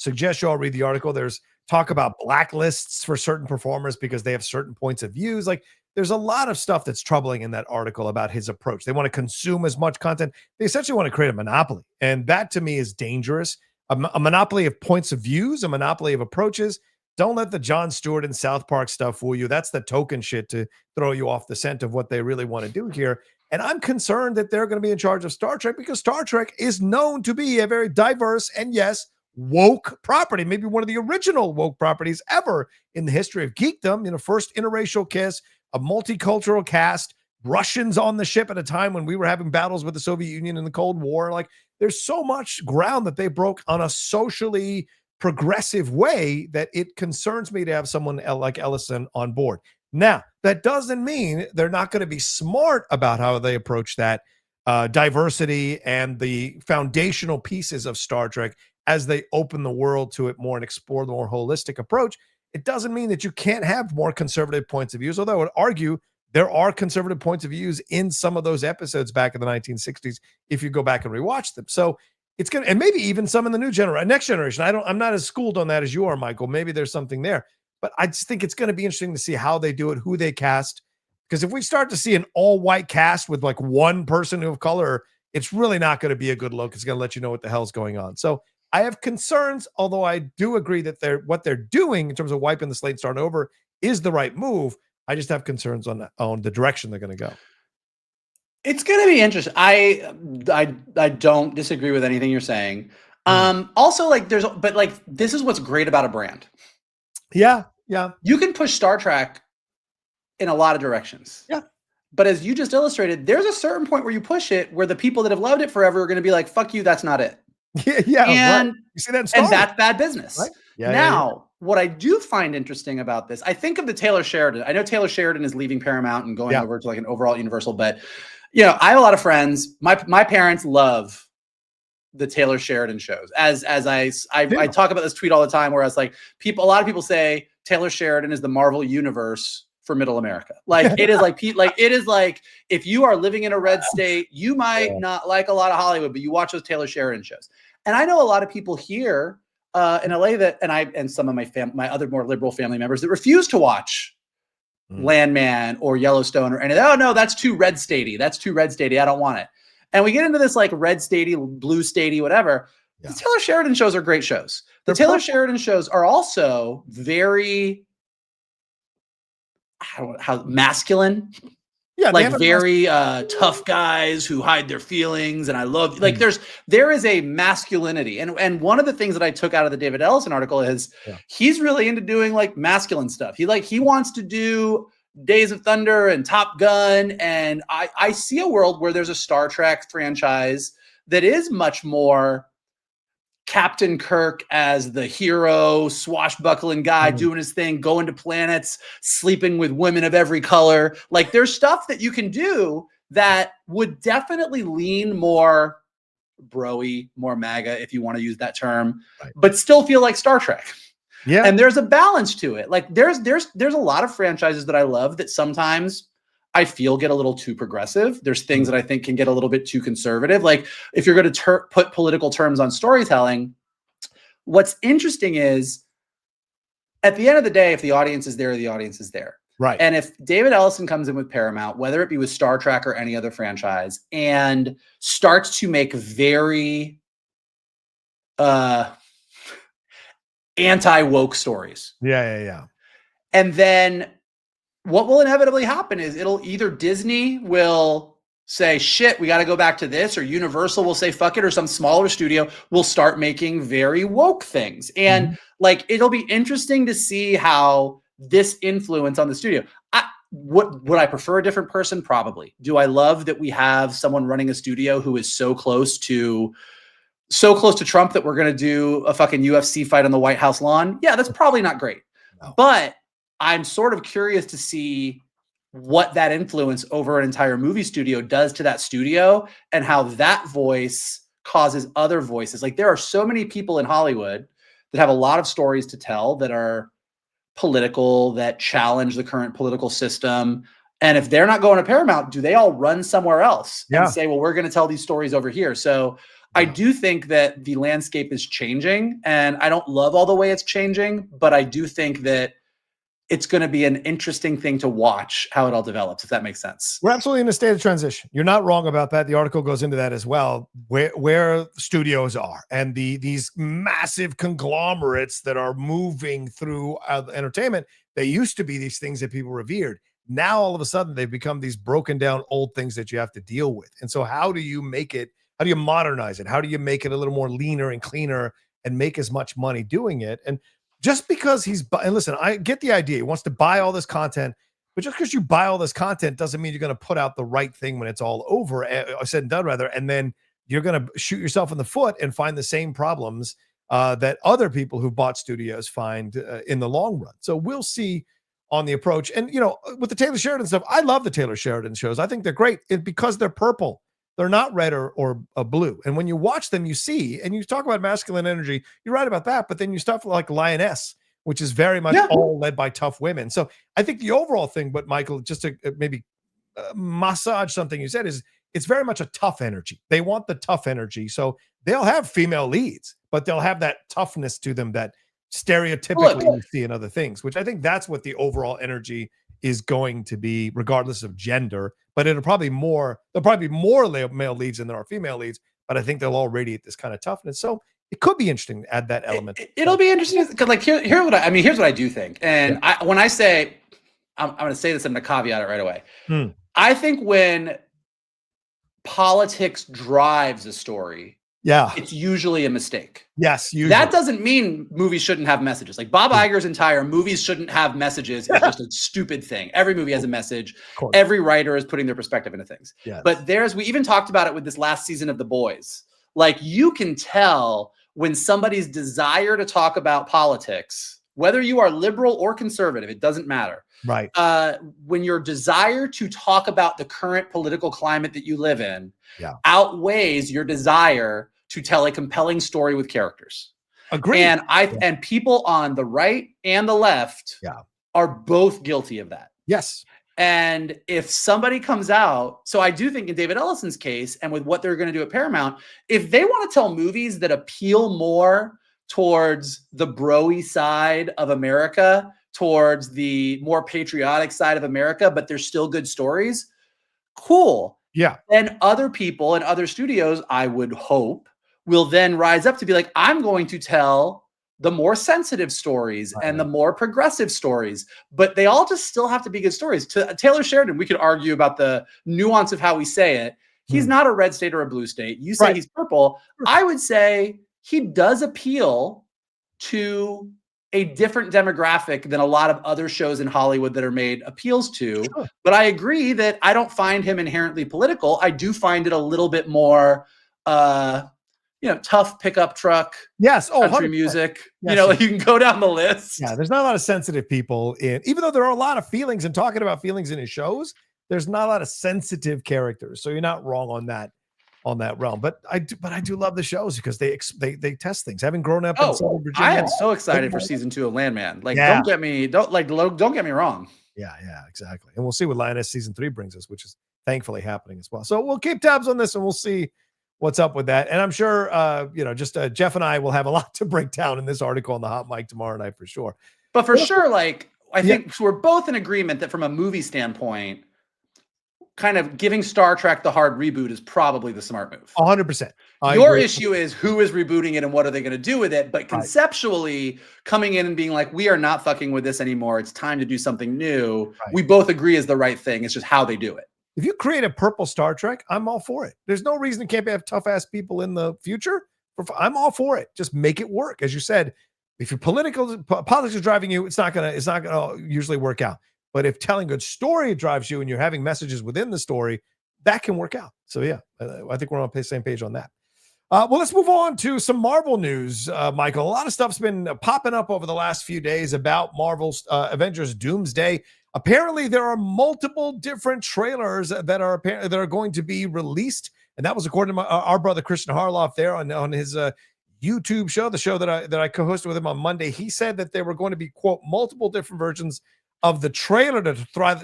[SPEAKER 1] suggest you all read the article. There's talk about blacklists for certain performers because they have certain points of views. Like there's a lot of stuff that's troubling in that article about his approach. They want to consume as much content. They essentially want to create a monopoly. And that to me is dangerous. A monopoly of points of views, a monopoly of approaches. Don't let the Jon Stewart and South Park stuff fool you. That's the token shit to throw you off the scent of what they really want to do here. And I'm concerned that they're going to be in charge of Star Trek because Star Trek is known to be a very diverse and, yes, woke property, maybe one of the original woke properties ever in the history of geekdom. You know, first interracial kiss, a multicultural cast, Russians on the ship at a time when we were having battles with the Soviet Union in the Cold War. Like, there's so much ground that they broke on a socially progressive way that it concerns me to have someone like Ellison on board. Now, that doesn't mean they're not going to be smart about how they approach that diversity and the foundational pieces of Star Trek as they open the world to it more and explore the more holistic approach. It doesn't mean that you can't have more conservative points of views, although I would argue there are conservative points of views in some of those episodes back in the 1960s if you go back and rewatch them. So it's going to, and maybe even some in the new generation, next generation. I'm not as schooled on that as you are, Michael. Maybe there's something there, but I just think it's going to be interesting to see how they do it, who they cast. Because if we start to see an all-white cast with like one person of color, it's really not going to be a good look. It's going to let you know what the hell's going on. So I have concerns, although I do agree that what they're doing in terms of wiping the slate and starting over is the right move. I just have concerns on the direction they're going to go.
[SPEAKER 2] It's going to be interesting. I don't disagree with anything you're saying. Also, like this is what's great about a brand.
[SPEAKER 1] Yeah.
[SPEAKER 2] You can push Star Trek in a lot of directions.
[SPEAKER 1] Yeah.
[SPEAKER 2] But as you just illustrated, there's a certain point where you push it where the people that have loved it forever are going to be like, "Fuck you, that's not it."
[SPEAKER 1] Yeah.
[SPEAKER 2] And
[SPEAKER 1] right. You see that in Star Wars,
[SPEAKER 2] that's bad business.
[SPEAKER 1] right? Yeah.
[SPEAKER 2] Now, what I do find interesting about this, I think of the Taylor Sheridan. I know Taylor Sheridan is leaving Paramount and going over to like an overall Universal, but you know, I have a lot of friends. My parents love the Taylor Sheridan shows. As I talk about this tweet all the time, where I was like, a lot of people say Taylor Sheridan is the Marvel universe for Middle America. Like it is like if you are living in a red state, you might not like a lot of Hollywood, but you watch those Taylor Sheridan shows. And I know a lot of people here in LA and some of my other more liberal family members that refuse to watch Landman or Yellowstone or anything. Oh no, that's too red statey. That's too red statey. I don't want it. And we get into this like red statey, blue statey, whatever. Yeah. The Taylor Sheridan shows are great shows. The Taylor Sheridan shows are also very how masculine. Yeah, like very tough guys who hide their feelings, and I love like there is a masculinity, and one of the things that I took out of the David Ellison article is he's really into doing like masculine stuff. He wants to do Days of Thunder and Top Gun, and I see a world where there's a Star Trek franchise that is much more Captain Kirk as the hero, swashbuckling guy doing his thing, going to planets, sleeping with women of every color. Like there's stuff that you can do that would definitely lean more bro-y, more MAGA, if you want to use that term, but still feel like Star Trek. Yeah. And there's a balance to it. Like there's a lot of franchises that I love that sometimes I feel get a little too progressive. There's things that I think can get a little bit too conservative. Like if you're going to put political terms on storytelling, what's interesting is at the end of the day, if the audience is there, the audience is there. Right. And if David Ellison comes in with Paramount, whether it be with Star Trek or any other franchise, and starts to make very anti-woke stories. Yeah. And then what will inevitably happen is it'll either Disney will say, shit, we got to go back to this, or Universal will say, fuck it, or some smaller studio will start making very woke things. And like, it'll be interesting to see how this influence on the studio. Would I prefer a different person? Probably. Do I love that we have someone running a studio who is so close to Trump that we're going to do a fucking UFC fight on the White House lawn? Yeah, that's probably not great. No. But I'm sort of curious to see what that influence over an entire movie studio does to that studio and how that voice causes other voices. Like there are so many people in Hollywood that have a lot of stories to tell that are political, that challenge the current political system. And if they're not going to Paramount, do they all run somewhere else and say, well, we're going to tell these stories over here? So I do think that the landscape is changing, and I don't love all the way it's changing, but I do think that it's going to be an interesting thing to watch how it all develops, if that makes sense.
[SPEAKER 1] We're absolutely in a state of transition. You're not wrong about that. The article goes into that as well, where studios are and these massive conglomerates that are moving through entertainment. They used to be these things that people revered. Now, all of a sudden, they've become these broken down old things that you have to deal with. And so how do you make it? How do you modernize it? How do you make it a little more leaner and cleaner and make as much money doing it? And just because and listen, I get the idea. He wants to buy all this content, but just because you buy all this content doesn't mean you're going to put out the right thing when it's all over, or said and done rather, and then you're going to shoot yourself in the foot and find the same problems that other people who bought studios find in the long run. So we'll see on the approach. And, with the Taylor Sheridan stuff, I love the Taylor Sheridan shows. I think they're great because they're purple. They're not red or blue. And when you watch them, you see, and you talk about masculine energy, you're right about that. But then you stuff like Lioness, which is very much all led by tough women. So I think the overall thing, but Michael, just to maybe massage something you said, is it's very much a tough energy. They want the tough energy. So they'll have female leads, but they'll have that toughness to them that stereotypically you see in other things, which I think that's what the overall energy is going to be, regardless of gender. But there'll probably be more male leads than there are female leads, but I think they'll all radiate this kind of toughness. So it could be interesting to add that element.
[SPEAKER 2] It'll be interesting because here's what I do think. And when I say, I'm going to say this, I'm going to caveat it right away. I think when politics drives a story, it's usually a mistake.
[SPEAKER 1] Yes, usually.
[SPEAKER 2] That doesn't mean movies shouldn't have messages. Like Bob Iger's entire movies shouldn't have messages is just a stupid thing. Every movie has a message. Every writer is putting their perspective into things.
[SPEAKER 1] Yes.
[SPEAKER 2] But we even talked about it with this last season of The Boys. Like, you can tell when somebody's desire to talk about politics, whether you are liberal or conservative, it doesn't matter.
[SPEAKER 1] Right.
[SPEAKER 2] When your desire to talk about the current political climate that you live in outweighs your desire to tell a compelling story with characters.
[SPEAKER 1] Agreed.
[SPEAKER 2] And and people on the right and the left are both guilty of that.
[SPEAKER 1] Yes.
[SPEAKER 2] And if somebody comes out, so I do think in David Ellison's case, and with what they're going to do at Paramount, if they want to tell movies that appeal more towards the bro-y side of America, towards the more patriotic side of America, but they're still good stories, cool.
[SPEAKER 1] Yeah.
[SPEAKER 2] Then other people and other studios, I would hope, will then rise up to be like, I'm going to tell the more sensitive stories and the more progressive stories, but they all just still have to be good stories. To Taylor Sheridan, we could argue about the nuance of how we say it. He's not a red state or a blue state. You say he's purple. I would say he does appeal to a different demographic than a lot of other shows in Hollywood that are made appeals to. Sure. But I agree that I don't find him inherently political. I do find it a little bit more, tough pickup truck.
[SPEAKER 1] Yes. Oh,
[SPEAKER 2] country
[SPEAKER 1] 100%.
[SPEAKER 2] Music.
[SPEAKER 1] Yes.
[SPEAKER 2] You can go down the list.
[SPEAKER 1] Yeah. There's not a lot of sensitive people even though there are a lot of feelings and talking about feelings in his shows, there's not a lot of sensitive characters. So you're not wrong on that realm. But I do love the shows because they test things. Having grown up in Southern Virginia,
[SPEAKER 2] I am so excited for season 2 of Landman. Don't get me wrong.
[SPEAKER 1] Yeah, exactly. And we'll see what Lioness season 3 brings us, which is thankfully happening as well. So we'll keep tabs on this and we'll see what's up with that. And I'm sure, Jeff and I will have a lot to break down in this article on the hot mic tomorrow night for sure.
[SPEAKER 2] But for sure, I think we're both in agreement that from a movie standpoint, kind of giving Star Trek the hard reboot is probably the smart move.
[SPEAKER 1] 100%.
[SPEAKER 2] Your issue is who is rebooting it and what are they going to do with it? But conceptually, coming in and being like, we are not fucking with this anymore. It's time to do something new. Right. We both agree is the right thing. It's just how they do it.
[SPEAKER 1] If you create a purple Star Trek, I'm all for it. There's no reason it can't have tough ass people in the future. I'm all for it. Just make it work. As you said, if your politics is driving you, it's not gonna usually work out. But if telling a good story drives you and you're having messages within the story, that can work out. So yeah, I think we're on the same page on that. Well, let's move on to some Marvel news, Michael. A lot of stuff's been popping up over the last few days about Marvel's Avengers Doomsday. Apparently, there are multiple different trailers that are going to be released, and that was according to our brother Christian Harloff there on his YouTube show, the show that I co-hosted with him on Monday. He said that there were going to be, quote, multiple different versions of the trailer to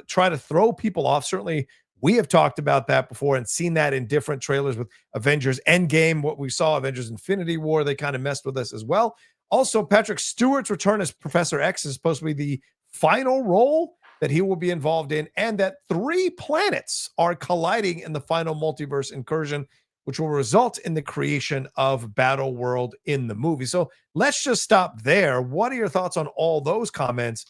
[SPEAKER 1] try to throw people off. Certainly We have talked about that before and seen that in different trailers with Avengers Endgame. What we saw, Avengers Infinity War, they kind of messed with us as well. Also, Patrick Stewart's return as Professor X is supposed to be the final role that he will be involved in, and that 3 planets are colliding in the final multiverse incursion, which will result in the creation of Battle World in the movie. So let's just stop there. What are your thoughts on all those comments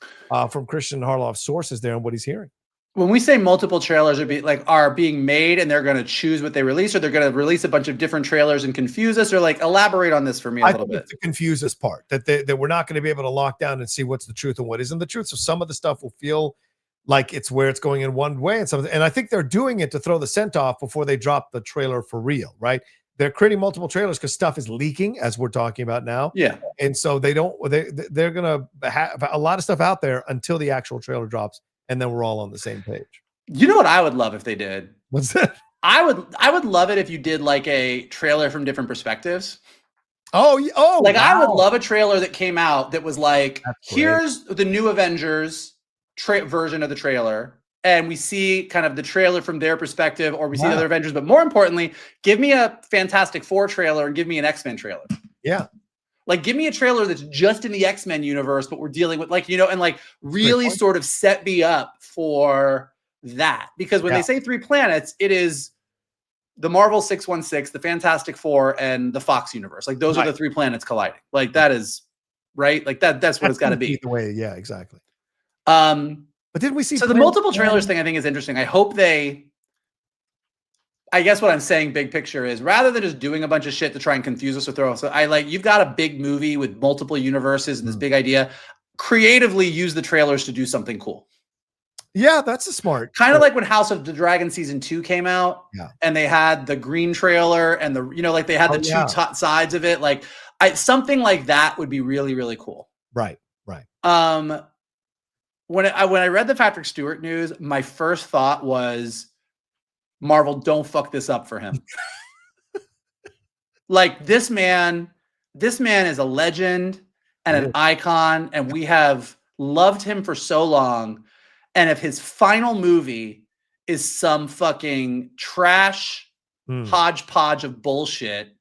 [SPEAKER 1] from Christian Harloff's sources there and what he's hearing?
[SPEAKER 2] When we say multiple trailers are being made and they're going to choose what they release, or they're going to release a bunch of different trailers and confuse us, or like elaborate on this for me a little bit.
[SPEAKER 1] It's the confuse us part that we're not going to be able to lock down and see what's the truth and what isn't the truth. So some of the stuff will feel like it's where it's going in one way, and I think they're doing it to throw the scent off before they drop the trailer for real, right? They're creating multiple trailers because stuff is leaking, as we're talking about now.
[SPEAKER 2] Yeah,
[SPEAKER 1] and so they're going to have a lot of stuff out there until the actual trailer drops, and then we're all on the same page.
[SPEAKER 2] You know what I would love if they did?
[SPEAKER 1] What's that?
[SPEAKER 2] I would love it if you did like a trailer from different perspectives.
[SPEAKER 1] Oh,
[SPEAKER 2] like
[SPEAKER 1] wow.
[SPEAKER 2] I would love a trailer that came out that was like, here's the new Avengers version of the trailer, and we see kind of the trailer from their perspective, or we see the other Avengers. But more importantly, give me a Fantastic Four trailer and give me an X-Men trailer.
[SPEAKER 1] Yeah.
[SPEAKER 2] Like, give me a trailer that's just in the X-Men universe, but we're dealing with and like really sort of set me up for that. Because when they say 3 planets, it is the Marvel 616, the Fantastic Four, and the Fox universe. Like, those are the 3 planets colliding. Like, that is right. Like that's what it's got to be.
[SPEAKER 1] The way, yeah, exactly.
[SPEAKER 2] But
[SPEAKER 1] didn't we see?
[SPEAKER 2] So the multiple trailers thing, I think, is interesting. I hope I guess what I'm saying, big picture, is rather than just doing a bunch of shit to try and confuse us or throw us. So you've got a big movie with multiple universes and this big idea. Creatively use the trailers to do something cool.
[SPEAKER 1] Yeah, that's a smart.
[SPEAKER 2] Kind of like when House of the Dragon season 2 came out, and they had the green trailer and they had the two sides of it. Like something like that would be really, really cool.
[SPEAKER 1] Right.
[SPEAKER 2] When I read the Patrick Stewart news, my first thought was, Marvel, don't fuck this up for him. Like this man is a legend and an icon, and we have loved him for so long. And if his final movie is some fucking trash hodgepodge of bullshit,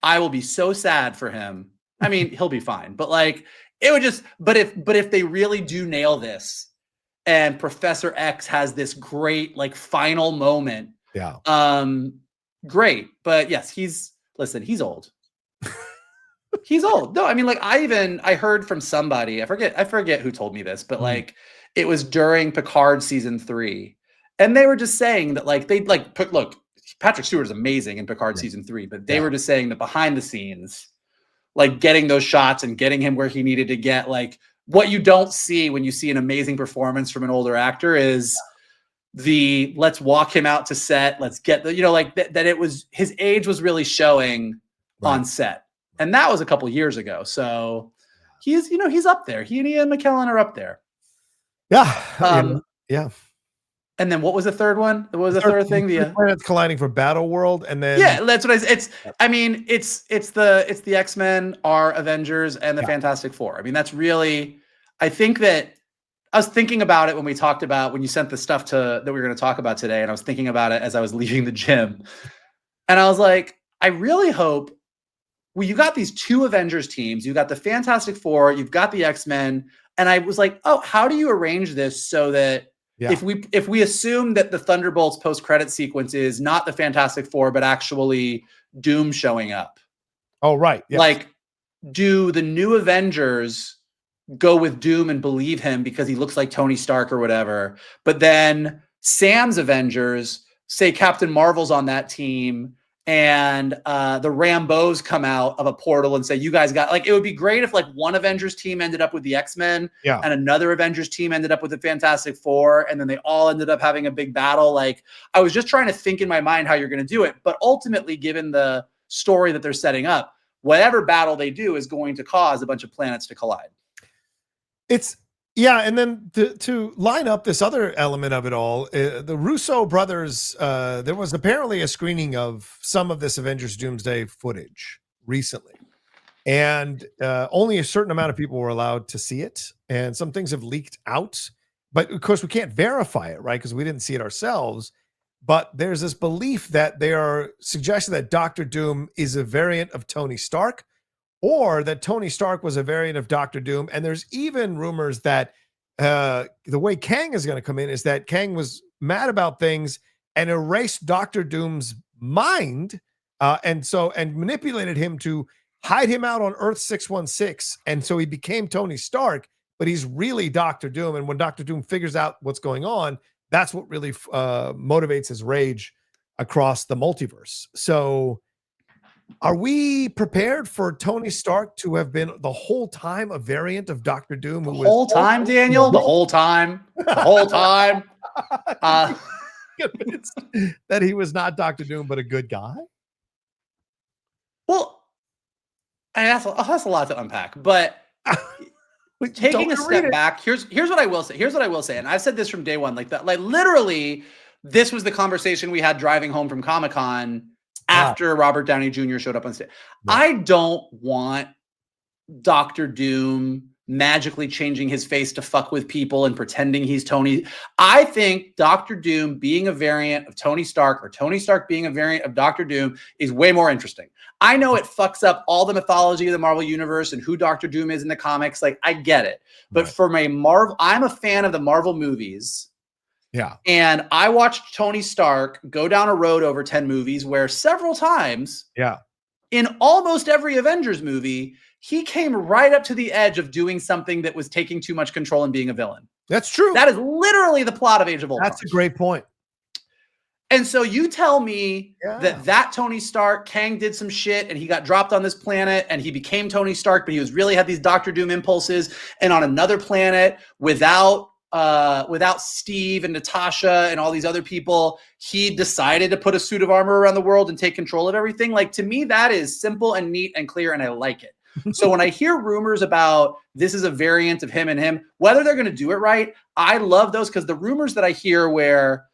[SPEAKER 2] I will be so sad for him. I mean, he'll be fine, but like it would just. But if they really do nail this, and Professor X has this great like final moment, great. But yes, he's old. He's old. No, I mean, like I heard from somebody, I forget who told me this, but like it was during Picard season 3, and they were just saying that like look, Patrick Stewart is amazing in Picard season 3, but they were just saying that behind the scenes, like getting those shots and getting him where he needed to get, like what you don't see when you see an amazing performance from an older actor is let's walk him out to set. Let's get that it was his age was really showing on set. And that was a couple years ago. So he's up there. He and Ian McKellen are up there.
[SPEAKER 1] Yeah.
[SPEAKER 2] And then what was the third one? What was the third thing? The
[SPEAKER 1] planets colliding for Battle World, and then
[SPEAKER 2] that's what it's the X-Men, our Avengers, and the Fantastic Four. I mean, that's really. I think that I was thinking about it when you sent the stuff that we were going to talk about today, and I was thinking about it as I was leaving the gym, and I was like, I really hope. Well, you got these 2 Avengers teams, you got the Fantastic Four, you've got the X-Men, and I was like, oh, how do you arrange this so that if we assume that the Thunderbolts post-credit sequence is not the Fantastic Four, but actually Doom showing up?
[SPEAKER 1] Oh, right. Yes.
[SPEAKER 2] Like, do the new Avengers go with Doom and believe him because he looks like Tony Stark or whatever? But then Sam's Avengers, say Captain Marvel's on that team, and the Rambos come out of a portal and say, you guys got, like, it would be great if like one Avengers team ended up with the X-Men and another Avengers team ended up with the Fantastic Four, and then they all ended up having a big battle. Like, I was just trying to think in my mind how you're going to do it. But ultimately, given the story that they're setting up, whatever battle they do is going to cause a bunch of planets to collide.
[SPEAKER 1] And then to line up this other element of it all, the Russo brothers, there was apparently a screening of some of this Avengers Doomsday footage recently, and only a certain amount of people were allowed to see it, and some things have leaked out, but of course we can't verify it, right? Because we didn't see it ourselves. but there's this belief that they are suggesting that Doctor Doom is a variant of Tony Stark, or that Tony Stark was a variant of Doctor Doom. And there's even rumors that the way Kang is going to come in is that Kang was mad about things and erased Doctor Doom's mind, and manipulated him to hide him out on Earth 616. And so he became Tony Stark, but he's really Doctor Doom. And when Doctor Doom figures out what's going on, that's what really motivates his rage across the multiverse. So are we prepared for Tony Stark to have been the whole time a variant of Doctor Doom?
[SPEAKER 2] The whole time, Daniel? The whole time? The whole time?
[SPEAKER 1] Convinced that he was not Doctor Doom, but a good guy?
[SPEAKER 2] Well, that's a lot to unpack, but taking a step back, here's what I will say. Here's what I will say, and I've said this from day one, like that. Like literally, this was the conversation we had driving home from Comic-Con after Robert Downey Jr. showed up on stage. No. I don't want Doctor Doom magically changing his face to fuck with people and pretending he's Tony. I think Doctor Doom being a variant of Tony Stark or Tony Stark being a variant of Doctor Doom is way more interesting. I know it fucks up all the mythology of the Marvel universe and who Doctor Doom is in the comics. Like, I get it. But from a Marvel, I'm a fan of the Marvel movies.
[SPEAKER 1] Yeah.
[SPEAKER 2] And I watched Tony Stark go down a road over 10 movies where several times, in almost every Avengers movie, he came right up to the edge of doing something that was taking too much control and being a villain.
[SPEAKER 1] That's true.
[SPEAKER 2] That is literally the plot of Age of Ultron.
[SPEAKER 1] That's a great point.
[SPEAKER 2] And so you tell me that Tony Stark, Kang did some shit and he got dropped on this planet and he became Tony Stark, but he was really had these Doctor Doom impulses, and on another planet without Steve and Natasha and all these other people, he decided to put a suit of armor around the world and take control of everything. Like, to me, that is simple and neat and clear, and I like it. So when I hear rumors about this is a variant of him and him, whether they're going to do it right, I love those, because the rumors that I hear where,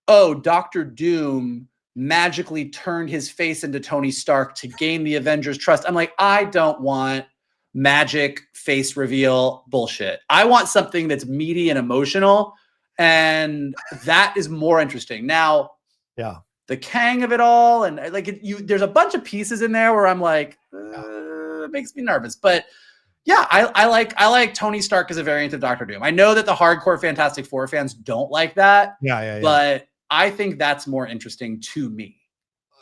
[SPEAKER 2] oh, Doctor Doom magically turned his face into Tony Stark to gain the Avengers' trust, I'm like, I don't want magic face reveal bullshit. I want something that's meaty and emotional, and that is more interesting. Now, the Kang of it all, and like there's a bunch of pieces in there where I'm like, it makes me nervous. But yeah, I like Tony Stark as a variant of Doctor Doom. I know that the hardcore Fantastic Four fans don't like that. But I think that's more interesting to me.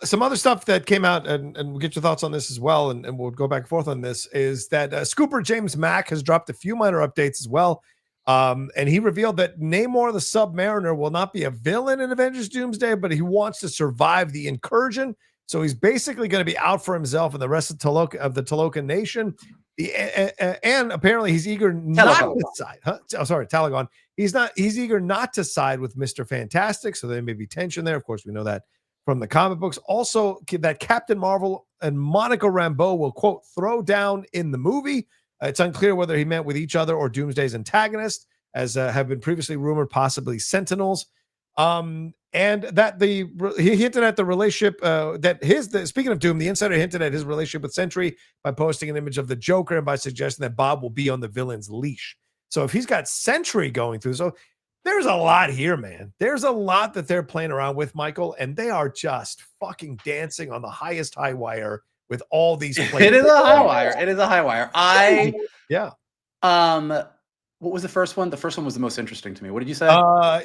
[SPEAKER 1] Some other stuff that came out, and we'll get your thoughts on this as well, and we'll go back and forth on this, is that Scooper James Mack has dropped a few minor updates as well. And he revealed that Namor the Submariner will not be a villain in Avengers Doomsday, but he wants to survive the incursion. So he's basically going to be out for himself and the rest of the Talokan Nation. And apparently he's eager not to side. Talagon. He's eager not to side with Mr. Fantastic. So there may be tension there. Of course, we know that from the comic books. Also, that Captain Marvel and Monica Rambeau will, quote, throw down in the movie. It's unclear whether he meant with each other or Doomsday's antagonist, as have been previously rumored, possibly Sentinels. And that he hinted at the relationship speaking of Doom, the insider hinted at his relationship with Sentry by posting an image of the Joker and by suggesting that Bob will be on the villain's leash. So if he's got Sentry going through, so there's a lot here, man. There's a lot that they're playing around with, Michael, and they are just fucking dancing on the highest high wire with all these players.
[SPEAKER 2] It is a high wire. It is a high wire. What was the first one? The first one was the most interesting to me. What did you say?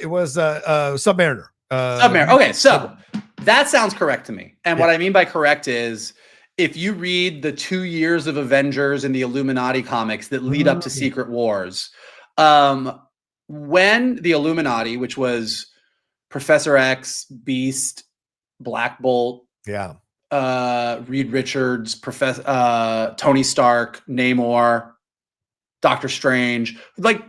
[SPEAKER 1] It was Submariner.
[SPEAKER 2] Submariner. Okay, so that sounds correct to me. And what I mean by correct is, if you read the 2 years of Avengers and the Illuminati comics that lead up to Secret Wars, when the Illuminati, which was Professor X, Beast, Black Bolt, Reed Richards, Tony Stark, Namor, Doctor Strange, like a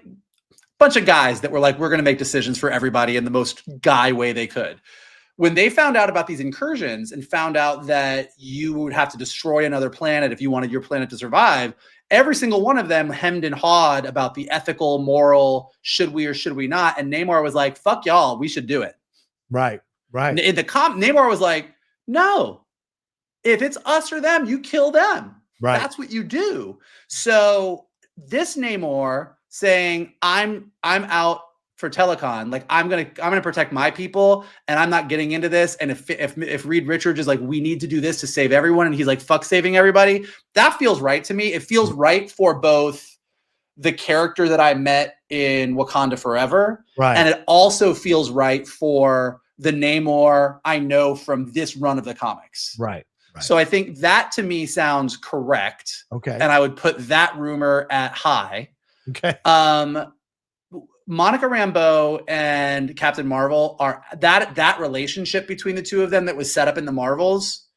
[SPEAKER 2] bunch of guys that were like, we're going to make decisions for everybody in the most guy way they could. When they found out about these incursions and found out that you would have to destroy another planet if you wanted your planet to survive, every single one of them hemmed and hawed about the ethical, moral, should we or should we not? And Namor was like, fuck y'all, we should do it.
[SPEAKER 1] Right.
[SPEAKER 2] In the Namor was like, no, if it's us or them, you kill them. Right. That's what you do. So this Namor saying, I'm out for Telecon. Like I'm gonna protect my people, and I'm not getting into this. And if Reed Richards is like, we need to do this to save everyone, and he's like, fuck saving everybody, that feels right to me. It feels right for both the character that I met in Wakanda Forever, and it also feels right for the Namor I know from this run of the comics.
[SPEAKER 1] Right.
[SPEAKER 2] So I think that to me sounds correct.
[SPEAKER 1] Okay.
[SPEAKER 2] And I would put that rumor at high.
[SPEAKER 1] Okay.
[SPEAKER 2] Monica Rambeau and Captain Marvel are that relationship between the two of them that was set up in the Marvels,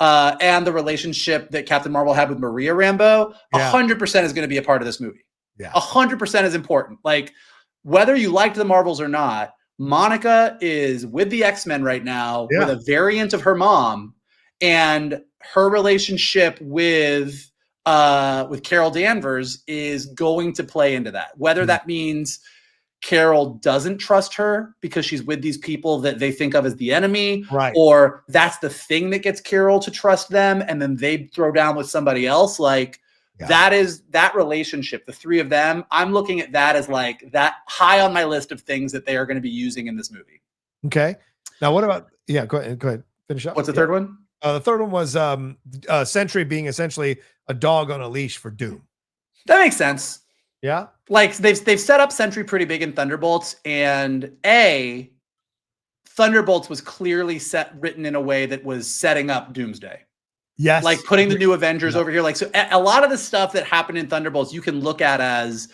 [SPEAKER 2] and the relationship that Captain Marvel had with Maria Rambeau, 100% is going to be a part of this movie. 100% is important. Like whether you liked the Marvels or not, Monica is with the X-Men right now with a variant of her mom, and her relationship with Carol Danvers is going to play into that. Whether that means Carol doesn't trust her because she's with these people that they think of as the enemy, or that's the thing that gets Carol to trust them, and then they throw down with somebody else. Like that is that relationship, the three of them. I'm looking at that as like that high on my list of things that they are going to be using in this movie.
[SPEAKER 1] Okay. Now what about, go ahead. Finish up.
[SPEAKER 2] What's the third one?
[SPEAKER 1] The third one was Sentry being essentially a dog on a leash for Doom.
[SPEAKER 2] That makes sense.
[SPEAKER 1] Yeah.
[SPEAKER 2] Like they've set up Sentry pretty big in Thunderbolts, and Thunderbolts was clearly written in a way that was setting up Doomsday.
[SPEAKER 1] Yes.
[SPEAKER 2] Like putting the new Avengers over here. Like, so a lot of the stuff that happened in Thunderbolts, you can look at as,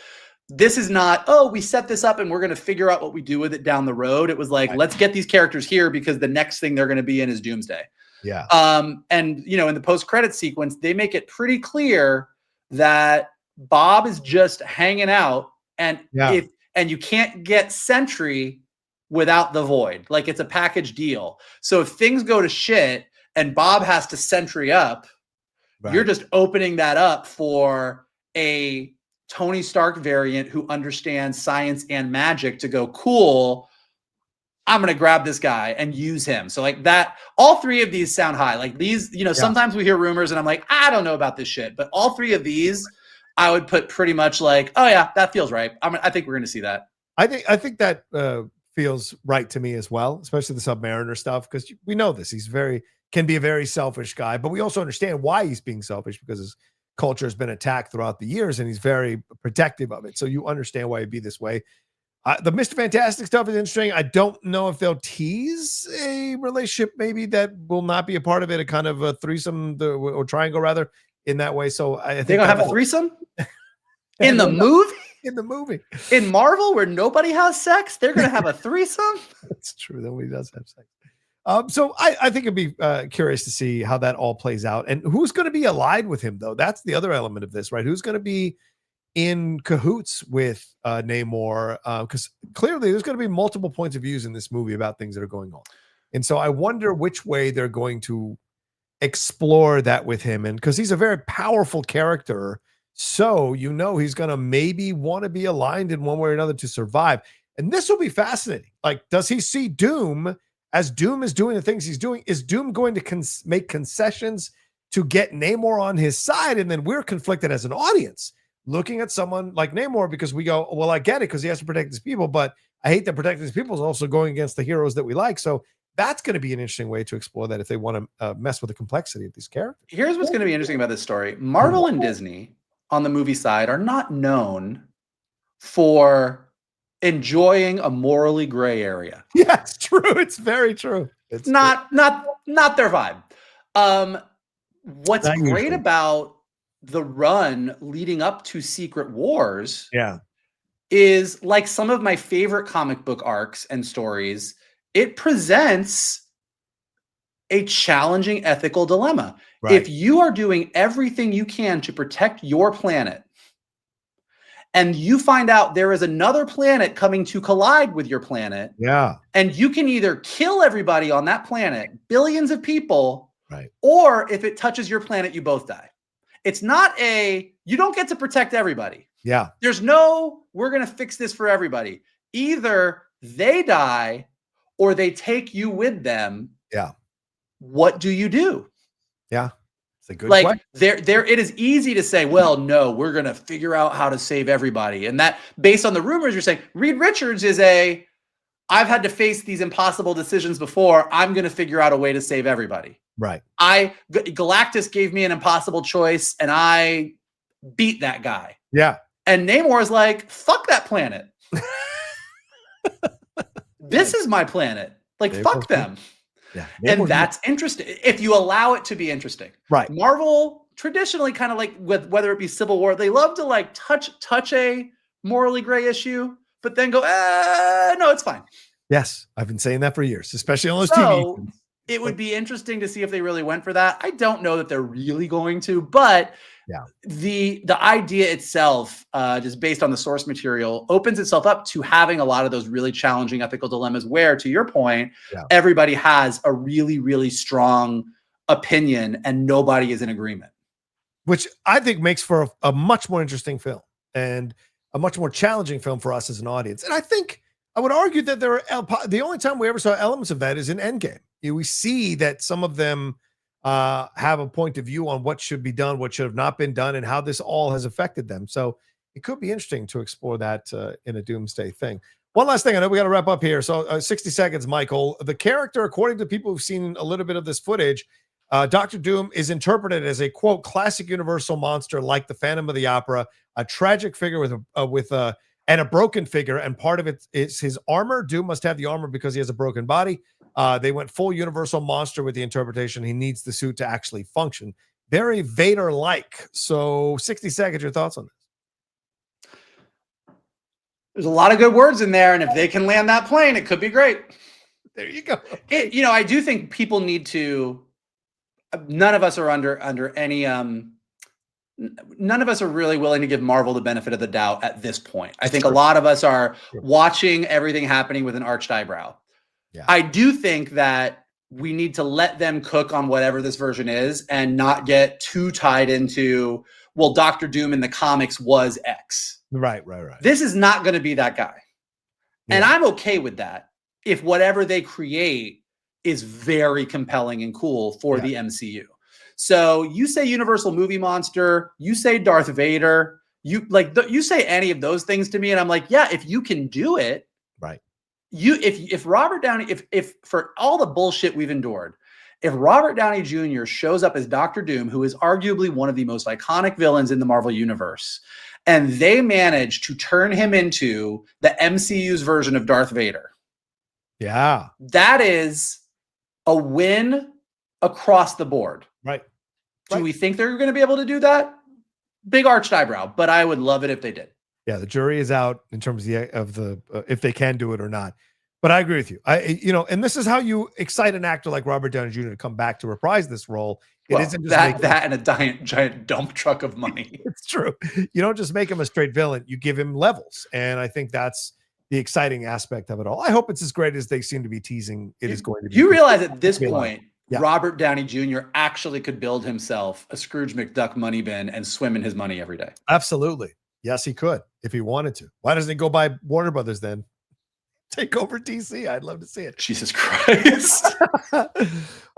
[SPEAKER 2] this is not, oh, we set this up and we're going to figure out what we do with it down the road. It was like, let's get these characters here because the next thing they're going to be in is Doomsday.
[SPEAKER 1] Yeah.
[SPEAKER 2] And you know, in the post-credit sequence, they make it pretty clear that Bob is just hanging out, and and you can't get Sentry without the Void. Like it's a package deal. So if things go to shit and Bob has to Sentry up, you're just opening that up for a Tony Stark variant who understands science and magic to go, cool, I'm going to grab this guy and use him. So like that, all three of these sound high. Like these, you know, sometimes we hear rumors and I'm like, I don't know about this shit, but all three of these I would put pretty much like, oh yeah, that feels right. I think we're going to see that.
[SPEAKER 1] I think that feels right to me as well, especially the Submariner stuff, because we know this. He's can be a very selfish guy, but we also understand why he's being selfish, because his culture has been attacked throughout the years and he's very protective of it. So you understand why he'd be this way. The Mr. Fantastic stuff is interesting. I don't know if they'll tease a relationship maybe that will not be a part of it, a kind of a threesome or triangle rather in that way. So I think
[SPEAKER 2] they're going to have a threesome in the movie.
[SPEAKER 1] In the movie,
[SPEAKER 2] in Marvel, where nobody has sex, they're going to have a threesome.
[SPEAKER 1] That's true. Nobody does have sex. So I think it'd be curious to see how that all plays out, and who's going to be allied with him, though. That's the other element of this, right? Who's going to be in cahoots with Namor? Because clearly there's going to be multiple points of views in this movie about things that are going on, and so I wonder which way they're going to explore that with him, and because he's a very powerful character. So, you know, he's going to maybe want to be aligned in one way or another to survive. And this will be fascinating. Like, does he see Doom as Doom is doing the things he's doing? Is Doom going to make concessions to get Namor on his side? And then we're conflicted as an audience looking at someone like Namor, because we go, well, I get it because he has to protect his people, but I hate that protecting his people is also going against the heroes that we like. So that's going to be an interesting way to explore that if they want to mess with the complexity of these characters.
[SPEAKER 2] Here's what's going to be interesting about this story. Marvel and Disney on the movie side are not known for enjoying a morally gray area.
[SPEAKER 1] Yeah, it's true. It's very true. It's
[SPEAKER 2] not their vibe. What's great about the run leading up to Secret Wars is, like some of my favorite comic book arcs and stories, it presents a challenging ethical dilemma. Right. If you are doing everything you can to protect your planet, and you find out there is another planet coming to collide with your planet, and you can either kill everybody on that planet, billions of people, or if it touches your planet, you both die. It's not you don't get to protect everybody.
[SPEAKER 1] Yeah.
[SPEAKER 2] There's no, we're going to fix this for everybody. Either they die or they take you with them.
[SPEAKER 1] Yeah.
[SPEAKER 2] What do you do?
[SPEAKER 1] Yeah. It's a good
[SPEAKER 2] like
[SPEAKER 1] question.
[SPEAKER 2] it is easy to say, well, no, we're going to figure out how to save everybody. And that based on the rumors you're saying, Reed Richards is I've had to face these impossible decisions before. I'm going to figure out a way to save everybody.
[SPEAKER 1] Right.
[SPEAKER 2] Galactus gave me an impossible choice and I beat that guy.
[SPEAKER 1] Yeah.
[SPEAKER 2] And Namor is like, fuck that planet. This is my planet. Like, fuck them.
[SPEAKER 1] Yeah.
[SPEAKER 2] And that's interesting. If you allow it to be interesting.
[SPEAKER 1] Right.
[SPEAKER 2] Marvel traditionally kind of like with whether it be Civil War, they love to like touch a morally gray issue, but then go, no, it's fine.
[SPEAKER 1] Yes. I've been saying that for years, especially on those TV.
[SPEAKER 2] It would be interesting to see if they really went for that. I don't know that they're really going to, but
[SPEAKER 1] yeah,
[SPEAKER 2] the idea itself, just based on the source material, opens itself up to having a lot of those really challenging ethical dilemmas where, to your point, everybody has a really, really strong opinion and nobody is in agreement.
[SPEAKER 1] Which I think makes for a much more interesting film and a much more challenging film for us as an audience. And I think I would argue that the only time we ever saw elements of that is in Endgame. We see that some of them have a point of view on what should be done, what should have not been done, and how this all has affected them. So it could be interesting to explore that in a Doomsday thing. One last thing. I know we got to wrap up here. So 60 seconds, Michael. The character, according to people who've seen a little bit of this footage, Dr. Doom is interpreted as a, quote, classic universal monster like the Phantom of the Opera, a tragic figure and a broken figure, and part of it is his armor. Doom must have the armor because he has a broken body. They went full universal monster with the interpretation. He needs the suit to actually function. Very Vader-like. So 60 seconds, your thoughts on this?
[SPEAKER 2] There's a lot of good words in there, and if they can land that plane, it could be great.
[SPEAKER 1] There you go.
[SPEAKER 2] I do think people need to, none of us are under any none of us are really willing to give Marvel the benefit of the doubt at this point. I think a lot of us are watching everything happening with an arched eyebrow. Yeah. I do think that we need to let them cook on whatever this version is and not get too tied into, well, Dr. Doom in the comics was X.
[SPEAKER 1] Right.
[SPEAKER 2] This is not going to be that guy. Yeah. And I'm okay with that if whatever they create is very compelling and cool for the MCU. So you say Universal Movie Monster, you say Darth Vader, you say any of those things to me, and I'm like, yeah, if you can do it,
[SPEAKER 1] right?
[SPEAKER 2] If Robert Downey, if for all the bullshit we've endured, if Robert Downey Jr. shows up as Dr. Doom, who is arguably one of the most iconic villains in the Marvel universe, and they manage to turn him into the MCU's version of Darth Vader,
[SPEAKER 1] yeah,
[SPEAKER 2] that is a win across the board.
[SPEAKER 1] Right.
[SPEAKER 2] Do we think they're going to be able to do that? Big arched eyebrow, but I would love it if they did.
[SPEAKER 1] Yeah, the jury is out in terms of the if they can do it or not. But I agree with you. And this is how you excite an actor like Robert Downey Jr. to come back to reprise this role. It isn't just
[SPEAKER 2] that and a giant dump truck of money.
[SPEAKER 1] It's true. You don't just make him a straight villain. You give him levels, and I think that's the exciting aspect of it all. I hope it's as great as they seem to be teasing it is going to be.
[SPEAKER 2] You realize at this point, Robert Downey Jr. actually could build himself a Scrooge McDuck money bin and swim in his money every day.
[SPEAKER 1] Absolutely. Yes, he could if he wanted to. Why doesn't he go by Warner Brothers then? Take over DC. I'd love to see it.
[SPEAKER 2] Jesus Christ.
[SPEAKER 1] All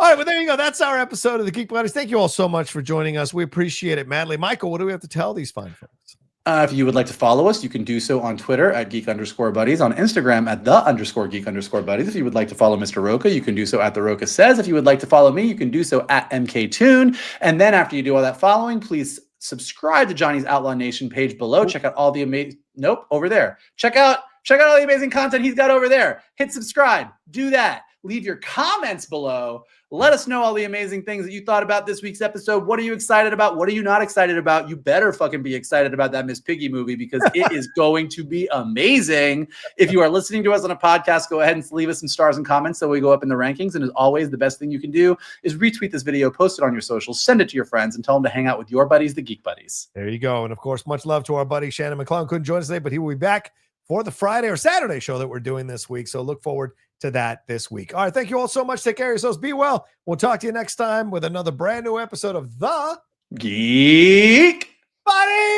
[SPEAKER 1] right, well, there you go. That's our episode of the Geek Buddies. Thank you all so much for joining us. We appreciate it madly. Michael, what do we have to tell these fine folks?
[SPEAKER 2] If you would like to follow us, you can do so on Twitter at geek_buddies, on Instagram at _geek_buddies. If you would like to follow Mr. Rocha, you can do so at The Rocha Says. If you would like to follow me, you can do so at MKToon. And then after you do all that following, please subscribe to Johnny's Outlaw Nation page below. Check out all the amazing, over there. Check out all the amazing content he's got over there. Hit subscribe. Do that. Leave your comments below. Let us know all the amazing things that you thought about this week's episode. What are you excited about? What are you not excited about? You better fucking be excited about that Miss Piggy movie because it is going to be amazing. If you are listening to us on a podcast, go ahead and leave us some stars and comments so we go up in the rankings. And as always, the best thing you can do is retweet this video, post it on your socials, send it to your friends, and tell them to hang out with your buddies, the Geek Buddies.
[SPEAKER 1] There you go. And of course, much love to our buddy Shannon McClellan. Couldn't join us today, but he will be back for the Friday or Saturday show that we're doing this week. So look forward to that this week. All right. Thank you all so much. Take care of yourselves. Be well. We'll talk to you next time with another brand new episode of the
[SPEAKER 2] Geek
[SPEAKER 1] Buddies.